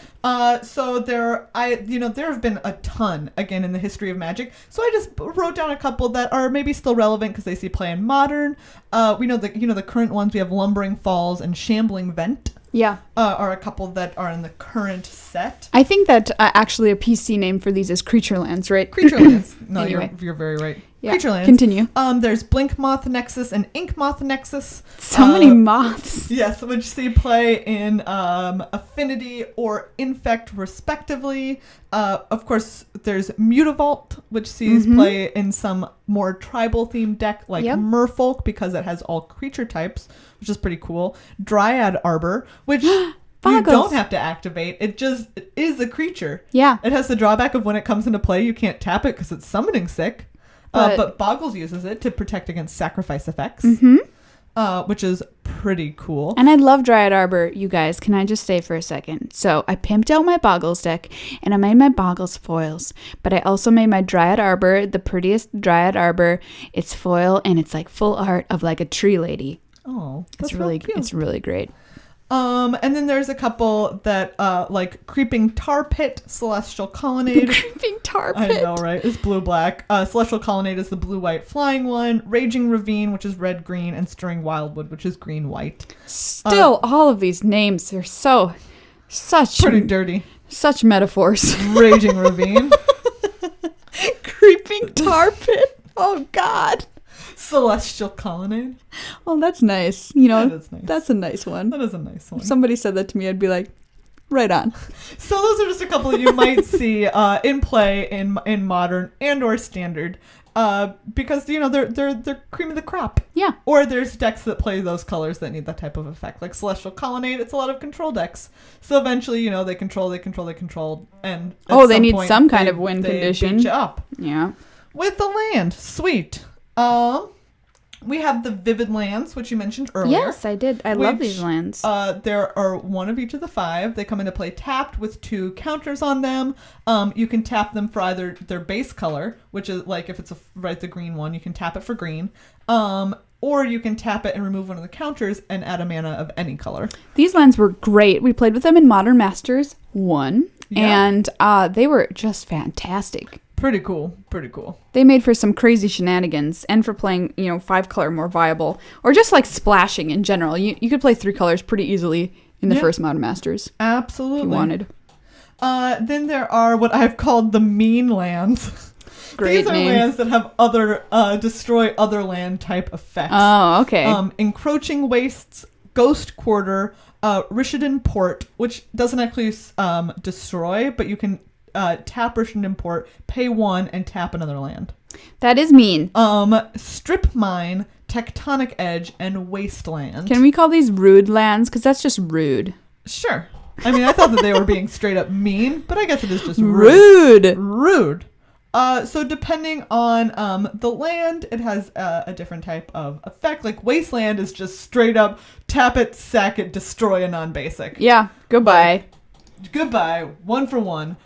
So there have been a ton again in the history of Magic. So I just wrote down a couple that are maybe still relevant because they see play in modern. We know the current ones. We have Lumbering Falls and Shambling Vent. Yeah. Are a couple that are in the current set. I think that actually a PC name for these is Creature Lands, right? Creature Lands. No, Anyway. you're very right. Yeah. Creature Lands. Continue. There's Blink Moth Nexus and Ink Moth Nexus. So many moths. Yes, which see play in Affinity or Infect, respectively. Of course, there's Mutavault, which sees play in some more tribal-themed deck like Merfolk, because it has all creature types, which is pretty cool. Dryad Arbor, which you don't have to activate. It is a creature. Yeah. It has the drawback of when it comes into play, you can't tap it because it's summoning sick. But Boggles uses it to protect against sacrifice effects, which is pretty cool. And I love Dryad Arbor, you guys. Can I just say for a second? So I pimped out my Boggles deck, and I made my Boggles foils. But I also made my Dryad Arbor, the prettiest Dryad Arbor. It's foil, and it's like full art of like a tree lady. Oh, that's really cute. It's really great. And then there's a couple that like Creeping Tar Pit, Celestial Colonnade. Creeping Tar Pit. I know, right? It's blue-black. Celestial Colonnade is the blue-white flying one. Raging Ravine, which is red-green, and Stirring Wildwood, which is green-white. Still, all of these names are such pretty dirty. Such metaphors. Raging Ravine. Creeping Tar Pit. Oh God. Celestial Colonnade. Oh, that's nice. You know, that is nice. That's a nice one. That is a nice one. If somebody said that to me, I'd be like, right on. So those are just a couple that you might see in play in modern and or standard, because they're cream of the crop. Yeah. Or there's decks that play those colors that need that type of effect, like Celestial Colonnade. It's a lot of control decks. So eventually, they control, and they need some kind of win condition. Beat you up. Yeah. With the land, sweet. We have the vivid lands, which you mentioned earlier. Yes, I did. I love these lands. There are one of each of the 5. They come into play tapped with 2 counters on them. You can tap them for either their base color, which is like if it's the green one, you can tap it for green. Or you can tap it and remove one of the counters and add a mana of any color. These lands were great. We played with them in Modern Masters 1, and they were just fantastic. Pretty cool. Pretty cool. They made for some crazy shenanigans and for playing, 5 color more viable, or just like splashing in general. You could play 3 colors pretty easily in the first Modern Masters. Absolutely. If you wanted. Then there are what I've called the mean lands. Great These are name. lands that have other destroy other land type effects. Oh, okay. Encroaching Wastes, Ghost Quarter, Rishadan Port, which doesn't actually destroy, but you can tap Rishadan Port, pay 1, and tap another land. That is mean. Strip Mine, Tectonic Edge, and Wasteland. Can we call these rude lands? Because that's just rude. Sure. I mean, I thought that they were being straight up mean, but I guess it is just rude. Rude. So depending on the land, it has a different type of effect. Like Wasteland is just straight up tap it, sack it, destroy a non-basic. Yeah. Goodbye. Goodbye. 1 for 1.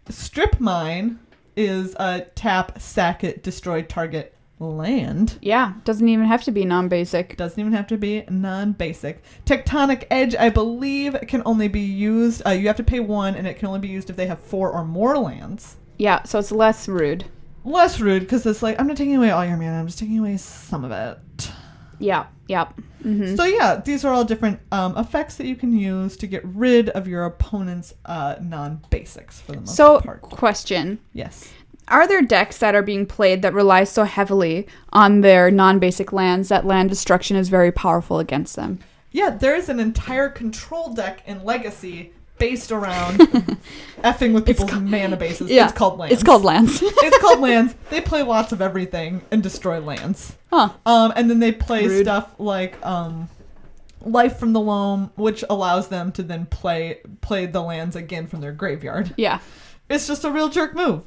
Strip Mine is tap, sack it, destroy target land. Yeah. Doesn't even have to be non-basic. Doesn't even have to be non-basic. Tectonic Edge, I believe, can only be used. You have to pay 1, and it can only be used if they have 4 or more lands. Yeah, so it's less rude. Less rude, because it's like, I'm not taking away all your mana, I'm just taking away some of it. Yeah. Mm-hmm. So yeah, these are all different effects that you can use to get rid of your opponent's non-basics for the most part. So, question. Yes. Are there decks that are being played that rely so heavily on their non-basic lands that land destruction is very powerful against them? Yeah, there is an entire control deck in Legacy based around effing with people's mana bases. Yeah, it's called lands. It's called lands. It's called lands. They play lots of everything and destroy lands. Huh. And then they play Rude. stuff like Life from the Loam, which allows them to then play the lands again from their graveyard. Yeah. It's just a real jerk move.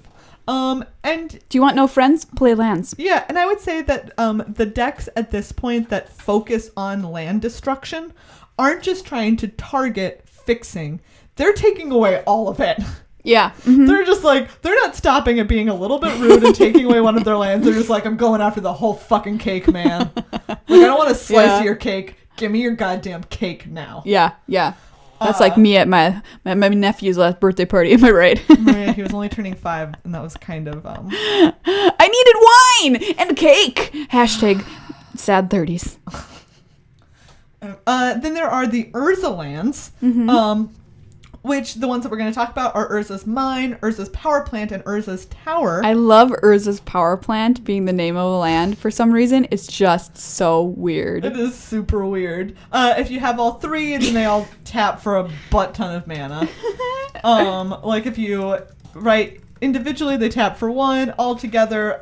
And do you want no friends? Play lands. Yeah, and I would say that the decks at this point that focus on land destruction aren't just trying to target fixing. They're taking away all of it. Yeah. Mm-hmm. They're just like, they're not stopping at being a little bit rude and taking away one of their lands. They're just like, I'm going after the whole fucking cake, man. Like, I don't want to slice your cake. Give me your goddamn cake now. Yeah. That's like me at my nephew's last birthday party. Am I right? Yeah, he was only turning 5, and that was kind of... I needed wine and cake. Hashtag sad 30s. Then there are the Urza lands, which the ones that we're going to talk about are Urza's Mine, Urza's Power Plant, and Urza's Tower. I love Urza's Power Plant being the name of a land for some reason. It's just so weird. It is super weird. If you have all 3, then they all tap for a butt ton of mana. Like if you individually, they tap for 1. All together,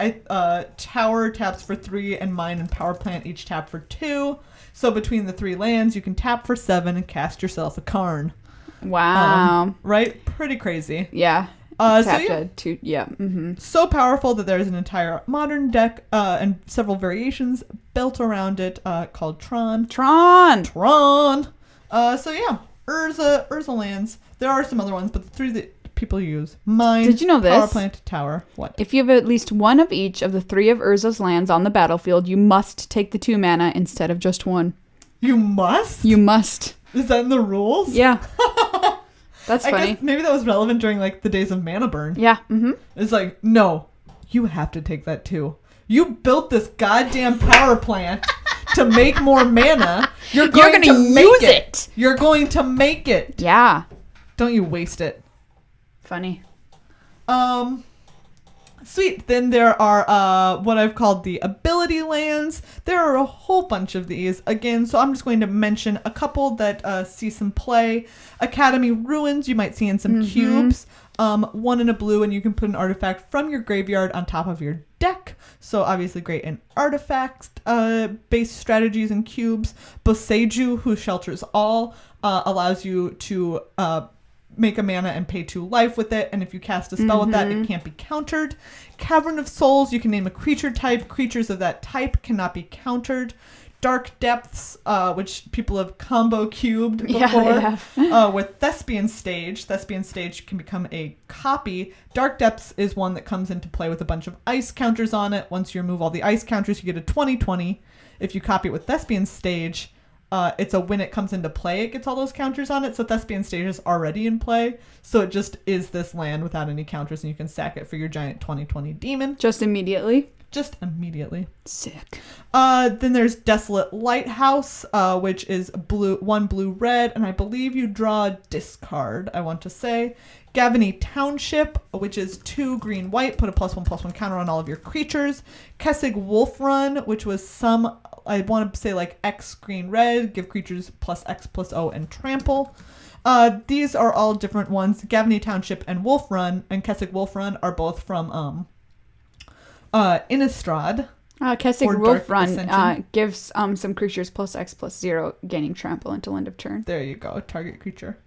Tower taps for 3, and Mine and Power Plant each tap for 2. So between the 3 lands, you can tap for 7 and cast yourself a Karn. Wow. Right? Pretty crazy. Yeah. So powerful that there's an entire modern deck and several variations built around it called Tron. So yeah, Urza lands. There are some other ones, but the 3 that people use: Mine, Did you know this? Power Plant, Tower. What? If you have at least one of each of the 3 of Urza's lands on the battlefield, you must take the 2 mana instead of just 1. You must? You must. Is that in the rules? Yeah. That's funny. I guess maybe that was relevant during like the days of mana burn. Yeah. Mm-hmm. It's like, no, you have to take that too. You built this goddamn power plant to make more mana. You're going to use it. You're going to make it. Yeah. Don't you waste it. Funny. Sweet. Then there are what I've called the ability lands. There are a whole bunch of these again, so I'm just going to mention a couple that see some play. Academy Ruins, you might see in some cubes. 1 in a blue, and you can put an artifact from your graveyard on top of your deck. So obviously great in artifacts based strategies and cubes. Boseiju, who shelters all, allows you to make a mana and pay 2 life with it, and if you cast a spell with that, it can't be countered. Cavern of Souls, you can name a creature type. Creatures of that type cannot be countered. Dark Depths, which people have combo cubed before, with Thespian Stage. Thespian Stage can become a copy. Dark Depths is one that comes into play with a bunch of ice counters on it. Once you remove all the ice counters, you get a 20/20. If you copy it with Thespian Stage, it's a when it comes into play, it gets all those counters on it. So Thespian Stage is already in play. So it just is this land without any counters, and you can sack it for your giant 20/20 demon. Just immediately. Sick. Then there's Desolate Lighthouse, which is 1 blue-red, and I believe you draw a discard, I want to say. Gavany Township, which is 2 green-white, put a +1/+1 counter on all of your creatures. Kessig Wolf Run, which was I want to say like X green-red, give creatures +X/+O and trample. These are all different ones. Gavany Township and Wolf Run, and Kessig Wolf Run are both from Innistrad. Kessig Wolf Run gives some creatures +X/+0, gaining trample until end of turn. There you go, target creature.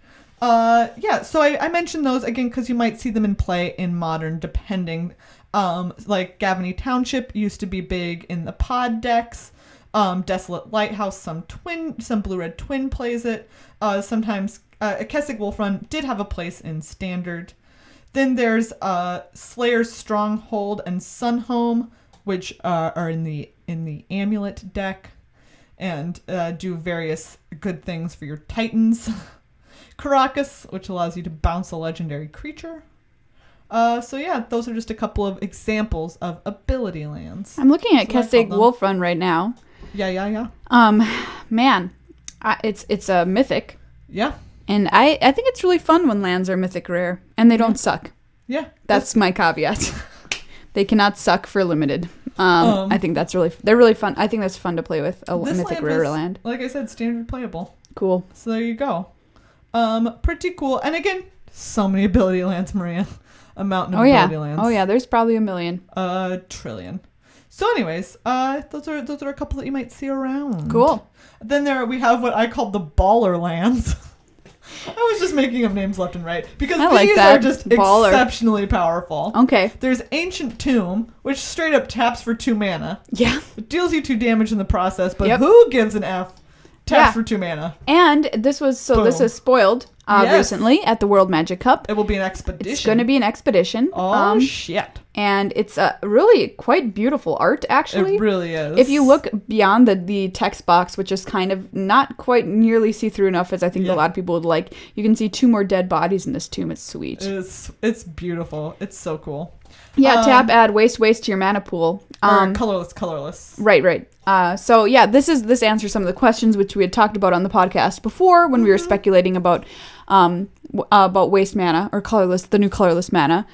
So I mentioned those again because you might see them in play in Modern, depending. Like Gavany Township used to be big in the pod decks. Desolate Lighthouse, some blue-red twin plays it. Sometimes Kessig Wolf Run did have a place in Standard. Then there's Slayer's Stronghold and Sunhome, which are in the Amulet deck and do various good things for your Titans. Caracas, which allows you to bounce a legendary creature. Those are just a couple of examples of ability lands. I'm looking at Kessig Wolf Run right now. Yeah. Man, it's a mythic. Yeah. And I think it's really fun when lands are mythic rare and they don't suck. Yeah. That's my caveat. They cannot suck for limited. I think they're really fun. I think that's fun to play with a mythic rare land. Like I said, standard playable. Cool. So there you go. Pretty cool. And again, so many ability lands, Maria. A mountain of ability lands. Oh yeah, there's probably a million. A trillion. So anyways, those are a couple that you might see around. Cool. Then we have what I call the baller lands. I was just making up names left and right because these are just exceptionally powerful. Okay. There's Ancient Tomb, which straight up taps for 2 mana. Yeah. It deals you 2 damage in the process, but who gives an F? Taps for 2 mana. And this is spoiled recently at the World Magic Cup. It will be an expedition. It's going to be an expedition. Oh, shit. And it's really quite beautiful art, actually. It really is. If you look beyond the text box, which is kind of not quite nearly see-through enough as I think a lot of people would like, you can see 2 more dead bodies in this tomb. It's sweet. It's beautiful. It's so cool. Yeah, tap, add, waste to your mana pool. Or colorless. Right. This answers some of the questions which we had talked about on the podcast before when we were speculating about waste mana or the new colorless mana.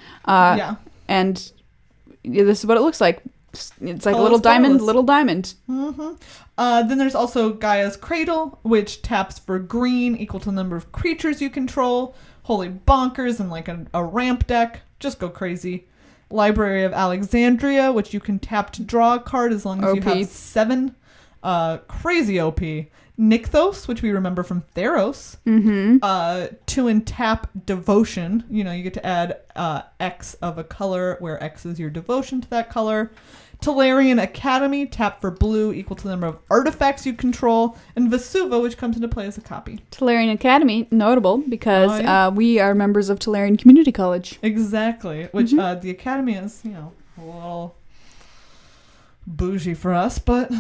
And this is what it looks like. It's like little diamond. Mm-hmm. Then there's also Gaia's Cradle, which taps for green equal to the number of creatures you control. Holy bonkers and like a ramp deck. Just go crazy. Library of Alexandria, which you can tap to draw a card as long as you have 7. Crazy OP. Nykthos, which we remember from Theros. 2 and tap Devotion. You get to add X of a color where X is your devotion to that color. Tolarian Academy, tap for blue equal to the number of artifacts you control. And Vesuva, which comes into play as a copy. Tolarian Academy, notable because we are members of Tolarian Community College. Exactly. Which the Academy is, a little bougie for us, but...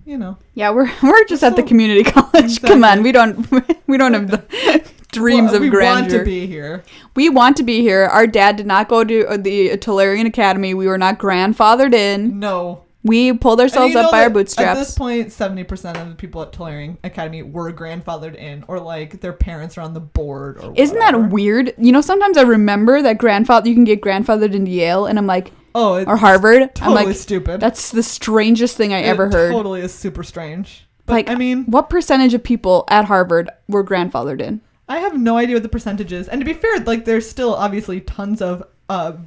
Yeah, we're just at the community college. Exactly. Come on, we don't have the dreams of grandeur. We want to be here. We want to be here. Our dad did not go to the Tolarian Academy. We were not grandfathered in. No. We pulled ourselves up by our bootstraps. At this point, 70% of the people at Tolarian Academy were grandfathered in, or like their parents are on the board, or Isn't that weird? Sometimes I remember that you can get grandfathered into Yale, and I'm like, or Harvard. Totally I'm like, stupid. That's the strangest thing I ever heard. Totally is super strange. But what percentage of people at Harvard were grandfathered in? I have no idea what the percentage is. And to be fair, there's still obviously tons of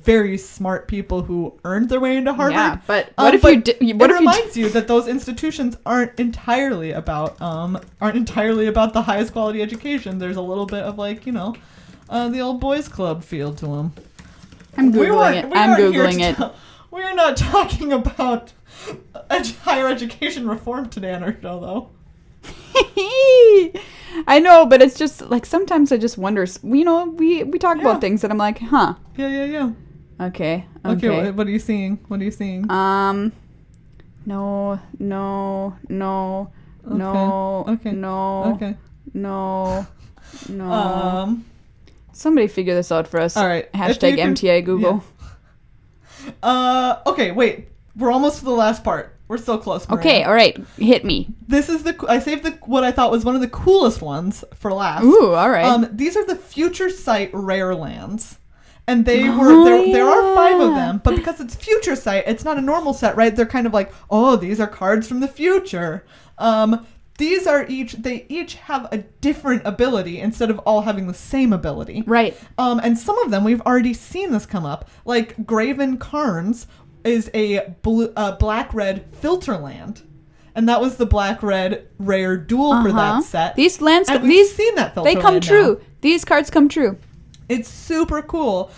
very smart people who earned their way into Harvard. Yeah, but it reminds you that those institutions aren't entirely about the highest quality education. There's a little bit of the old boys club feel to them. I'm Googling it. I'm Googling it. We are not talking about higher education reform today on our show, though. I know, but it's just like sometimes I just wonder. We talk about things that I'm like, huh. Yeah. Okay. What are you seeing? No. Somebody figure this out for us. All right. Hashtag MtA Google. Yeah. Okay, wait. We're almost to the last part. We're so close, Maria. Okay, all right. Hit me. This is I saved what I thought was one of the coolest ones for last. Ooh, all right. These are the future sight rare lands. And there are 5 of them, but because it's future sight, it's not a normal set, right? They're kind of like, oh, these are cards from the future. They each have a different ability instead of all having the same ability. Right. And some of them, we've already seen this come up. Like Graven Cairns is a black-red filter land. And that was the black-red rare duel for that set. These lands, we've seen that filter they come land true. now. These cards come true. It's super cool.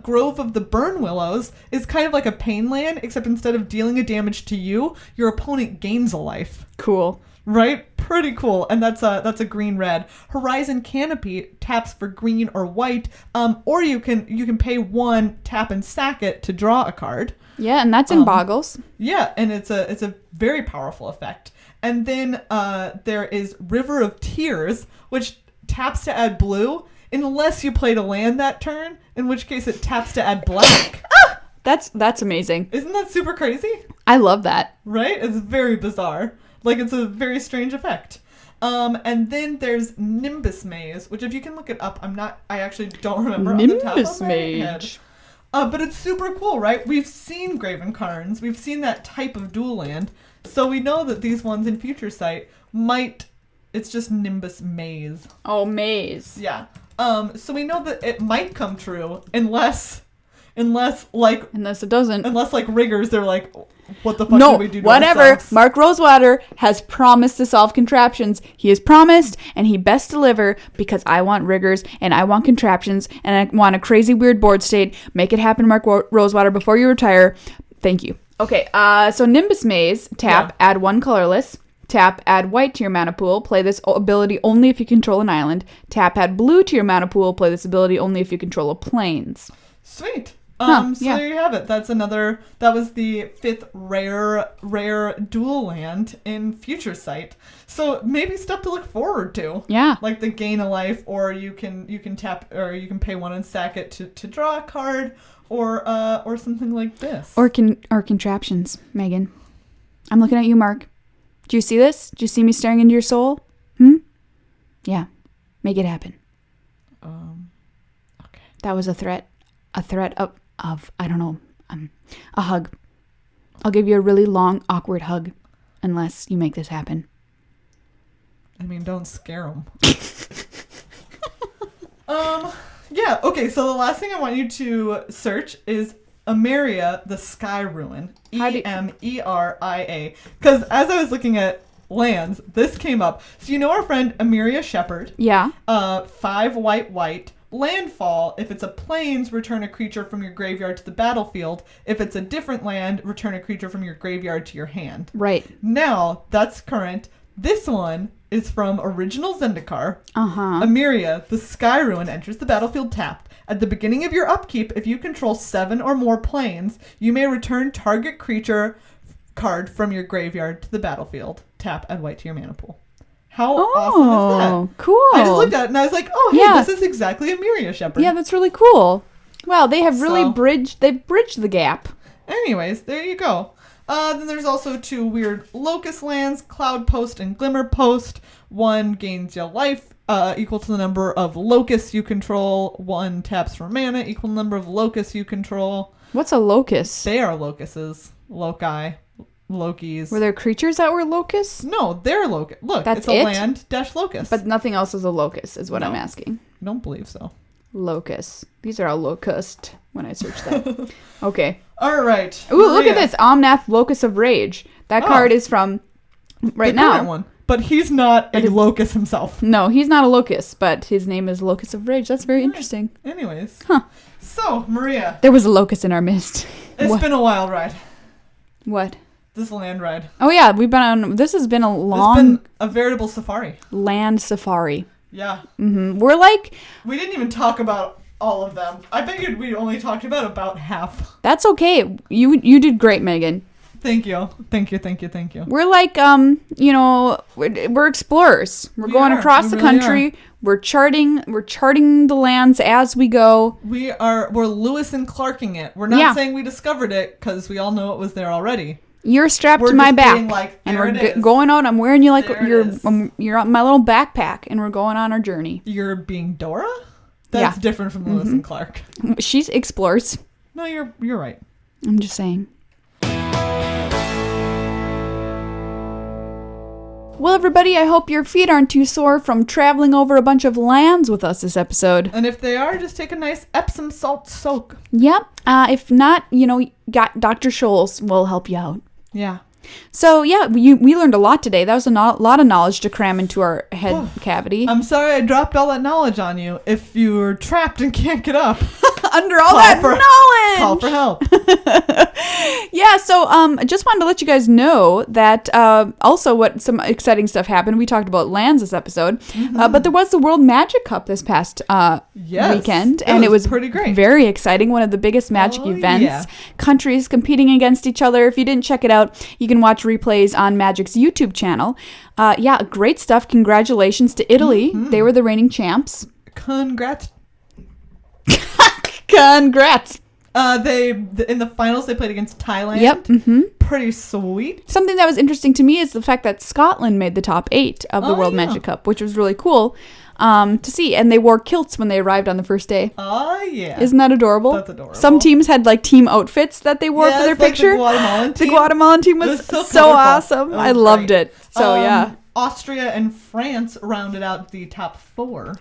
Grove of the Burn Willows is kind of like a pain land, except instead of dealing a damage to you, your opponent gains a life. Cool. Right? Pretty cool. And that's a green-red. Horizon Canopy taps for green or white, or you can pay 1, tap and sack it to draw a card. Yeah, and that's in Boggles. Yeah, and it's a very powerful effect. And then there is River of Tears, which taps to add blue, unless you played a land that turn, in which case it taps to add black. That's amazing. Isn't that super crazy? I love that. Right? It's very bizarre. Like, it's a very strange effect. And then there's Nimbus Maze, which if you can look it up, I actually don't remember on the top of my head. But it's super cool, right? We've seen Graven Cairns. We've seen that type of dual land. So we know that these ones in Future Sight it's just Nimbus Maze. Oh, maze. Yeah. So we know that it might come true unless it doesn't. Unless like riggers, they're like, what the fuck do we do to whatever. ourselves? Mark Rosewater has promised to solve contraptions. He has promised, and he best deliver, because I want riggers and I want contraptions and I want a crazy weird board state. Make it happen, Mark Rosewater, before you retire. Thank you. Okay. So Nimbus Maze, tap, add 1 colorless. Tap, add white to your mana pool. Play this ability only if you control an island. Tap, add blue to your mana pool. Play this ability only if you control a plains. Sweet. There you have it. That was the 5th rare dual land in Future Sight. So maybe stuff to look forward to. Yeah. Like the gain a life, or you can tap, or you can pay 1 and sack it to draw a card, or something like this. Or contraptions, Megan. I'm looking at you, Mark. Do you see this? Do you see me staring into your soul? Yeah. Make it happen. Okay. That was a threat. A threat of I don't know, a hug. I'll give you a really long, awkward hug unless you make this happen. I mean, don't scare them. Yeah, okay, so the last thing I want you to search is Emeria, the Sky Ruin. Emeria. Because as I was looking at lands, this came up. So you know our friend Emeria Shepherd? Yeah. 5 white. Landfall, if it's a plains, return a creature from your graveyard to the battlefield. If it's a different land, return a creature from your graveyard to your hand. Right. Now, that's current. This one is from original Zendikar. Emeria, the Sky Ruin, enters the battlefield tapped. At the beginning of your upkeep, if you control 7 or more plains, you may return target creature card from your graveyard to the battlefield. Tap, add white to your mana pool. How awesome is that? Cool. I just looked at it and I was like, oh, hey, this is exactly Emeria Shepherd. Yeah, that's really cool. Wow, they have really bridged the gap. Anyways, there you go. Then there's also 2 weird locust lands, Cloud Post and Glimmer Post. 1 gains you life, equal to the number of locusts you control. 1 taps for mana, equal to the number of locusts you control. What's a locust? They are locusts. Loci. Lokis. Were there creatures that were locusts? No, they're locust. Look, it's a land-locust. But nothing else is a locust, is what I'm asking. I don't believe so. Locusts. These are all locust when I search that. Okay. All right. Ooh, look at this. Omnath, Locus of Rage. That card is from right the now. Current one. But he's not a locust himself. No, he's not a locust, but his name is Locust of Rage. That's very interesting. Anyways. Huh. So, Maria. There was a locust in our midst. It's been a wild ride. What? This land ride. Oh, yeah. This has been a long... It's been a veritable safari. Land safari. Yeah. Mm-hmm. We didn't even talk about all of them. I figured we only talked about half. That's okay. You did great, Megan. Thank you. We're like, we're explorers. We're going across the country. We're charting the lands as we go. We're Lewis and Clarking it. We're not saying we discovered it because we all know it was there already. You're strapped to my back, and we're going out. I'm wearing you like you're on my little backpack, and we're going on our journey. You're being Dora? That's different from Lewis and Clark. She explores. No, you're right. I'm just saying. Well, everybody, I hope your feet aren't too sore from traveling over a bunch of lands with us this episode. And if they are, just take a nice Epsom salt soak. Yep. If not, got Dr. Scholes will help you out. Yeah. So, yeah, we learned a lot today. That was a lot of knowledge to cram into our head cavity. I'm sorry I dropped all that knowledge on you. If you're trapped and can't get up. Under all that knowledge! Call for help. Yeah, so I just wanted to let you guys know that also what some exciting stuff happened. We talked about lands this episode, but there was the World Magic Cup this past weekend, and it was pretty great. Very exciting. One of the biggest Magic events. Yeah. Countries competing against each other. If you didn't check it out, you can watch replays on Magic's YouTube channel. Great stuff. Congratulations to Italy. They were the reigning champs. Congrats. Congrats. In the finals they played against Thailand. Yep. Pretty sweet. Something that was interesting to me is the fact that Scotland made the top 8 of the World Magic Cup, which was really cool to see. And they wore kilts when they arrived on the first day. Oh, yeah. Isn't that adorable? That's adorable. Some teams had like team outfits that they wore for their picture. The Guatemalan team. The Guatemalan team was so awesome. I loved it. So yeah. Austria and France rounded out the top 4.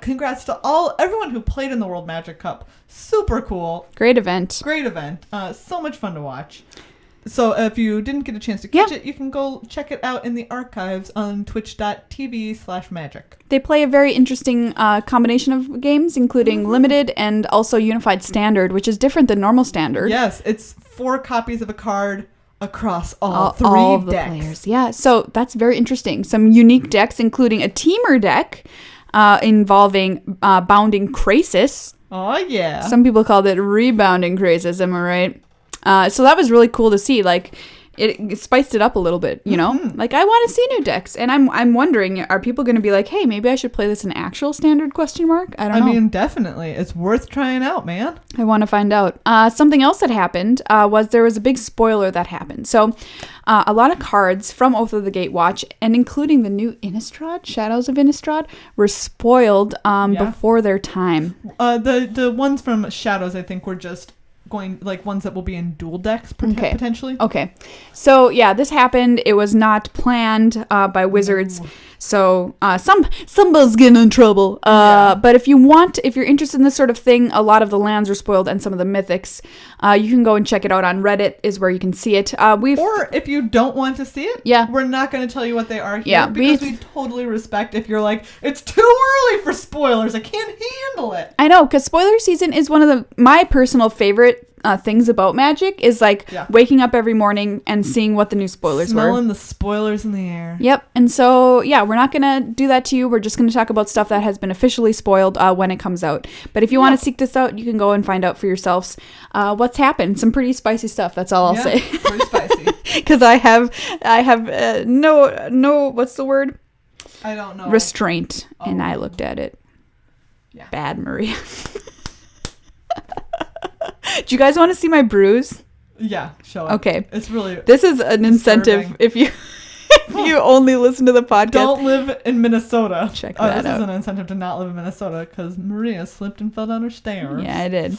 Congrats to everyone who played in the World Magic Cup. Super cool. Great event. So much fun to watch. So if you didn't get a chance to catch it, you can go check it out in the archives on twitch.tv/magic. They play a very interesting combination of games, including limited and also unified standard, which is different than normal standard. Yes, it's 4 copies of a card across all of the decks. Players. Yeah, so that's very interesting. Some unique decks, including a teamer deck involving Bounding Krasis. Oh, yeah. Some people called it Rebounding Krasis, am I right? So that was really cool to see. Like, it spiced it up a little bit, you know? Like, I want to see new decks. And I'm wondering, are people going to be like, hey, maybe I should play this in actual standard ? I don't know. I mean, definitely. It's worth trying out, man. I want to find out. Something else that happened was there was a big spoiler that happened. So a lot of cards from Oath of the Gatewatch, and including the new Innistrad, Shadows of Innistrad, were spoiled before their time. The ones from Shadows, I think, were just going like ones that will be in dual decks potentially. Okay. So yeah, this happened. It was not planned by Wizards. So somebody's getting in trouble. But if you're interested in this sort of thing, a lot of the lands are spoiled and some of the mythics. You can go and check it out on Reddit is where you can see it. Or if you don't want to see it, we're not going to tell you what they are here because we totally respect if you're like, it's too early for spoilers. I can't handle it. I know, because spoiler season is one of my personal favorite things about Magic is like waking up every morning and seeing what the new spoilers were. Smelling the spoilers in the air. Yep. And so, we're not going to do that to you. We're just going to talk about stuff that has been officially spoiled when it comes out. But if you want to seek this out, you can go and find out for yourselves what's happened. Some pretty spicy stuff. That's all I'll say. Pretty spicy. Because I have no, what's the word? I don't know. Restraint. And I looked at it. Yeah. Bad, Maria. Do you guys want to see my bruise? Yeah, show it. Okay. It's really This is an incentive if you only listen to the podcast. Don't live in Minnesota. Check that out. This is an incentive to not live in Minnesota because Maria slipped and fell down her stairs. Yeah, I did.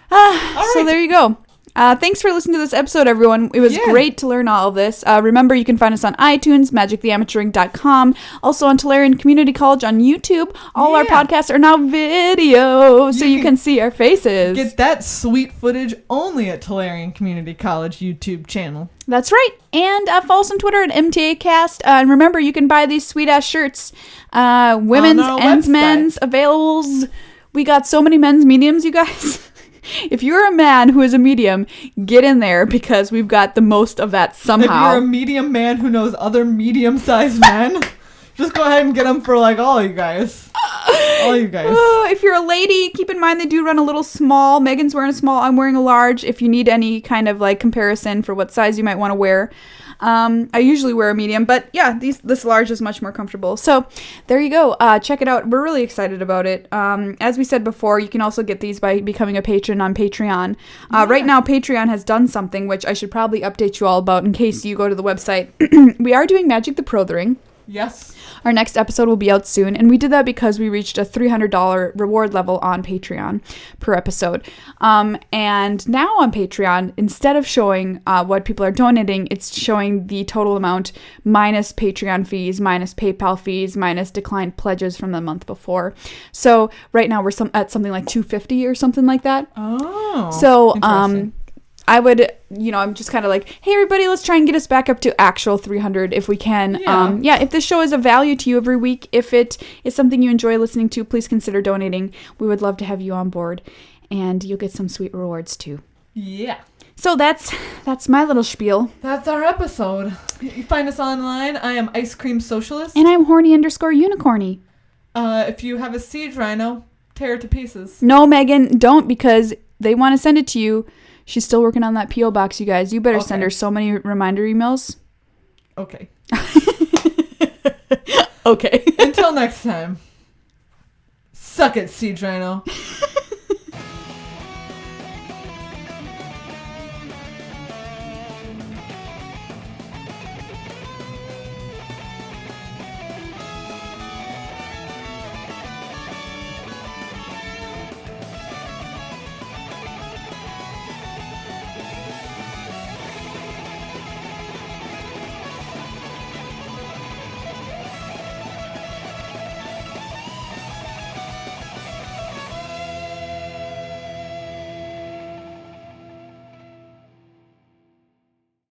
All right. So there you go. Thanks for listening to this episode, everyone. It was great to learn all of this. Remember, you can find us on iTunes, magictheamateuring.com, also on Tolarian Community College on YouTube. All our podcasts are now video, so you can see our faces. Get that sweet footage only at Tolarian Community College YouTube channel. That's right. And follow us on Twitter at MtA Cast. And remember, you can buy these sweet-ass shirts. Women's and men's availables. We got so many men's mediums, you guys. If you're a man who is a medium, get in there because we've got the most of that somehow. If you're a medium man who knows other medium-sized men, just go ahead and get them for all you guys. All you guys. If you're a lady, keep in mind they do run a little small. Megan's wearing a small. I'm wearing a large. If you need any kind of comparison for what size you might want to wear. I usually wear a medium, but yeah, this large is much more comfortable. So there you go. Check it out. We're really excited about it. As we said before, you can also get these by becoming a patron on Patreon. Right now, Patreon has done something which I should probably update you all about in case you go to the website. We are doing Magic the Prothering. Yes. Our next episode will be out soon, and we did that because we reached a $300 reward level on Patreon per episode. And now on Patreon, instead of showing what people are donating, it's showing the total amount minus Patreon fees, minus PayPal fees, minus declined pledges from the month before. So right now we're at something like $250 or something like that. Oh. So I would, I'm just kind of like, hey, everybody, let's try and get us back up to actual 300 if we can. Yeah. If this show is of value to you every week, if it is something you enjoy listening to, please consider donating. We would love to have you on board, and you'll get some sweet rewards, too. Yeah. So that's my little spiel. That's our episode. You find us online. I am Ice Cream Socialist. And I'm horny_unicorny. If you have a siege rhino, tear it to pieces. No, Megan, don't, because they want to send it to you. She's still working on that P.O. box, you guys. You better send her so many reminder emails. Okay. Okay. Until next time. Suck it, Siege Rhino.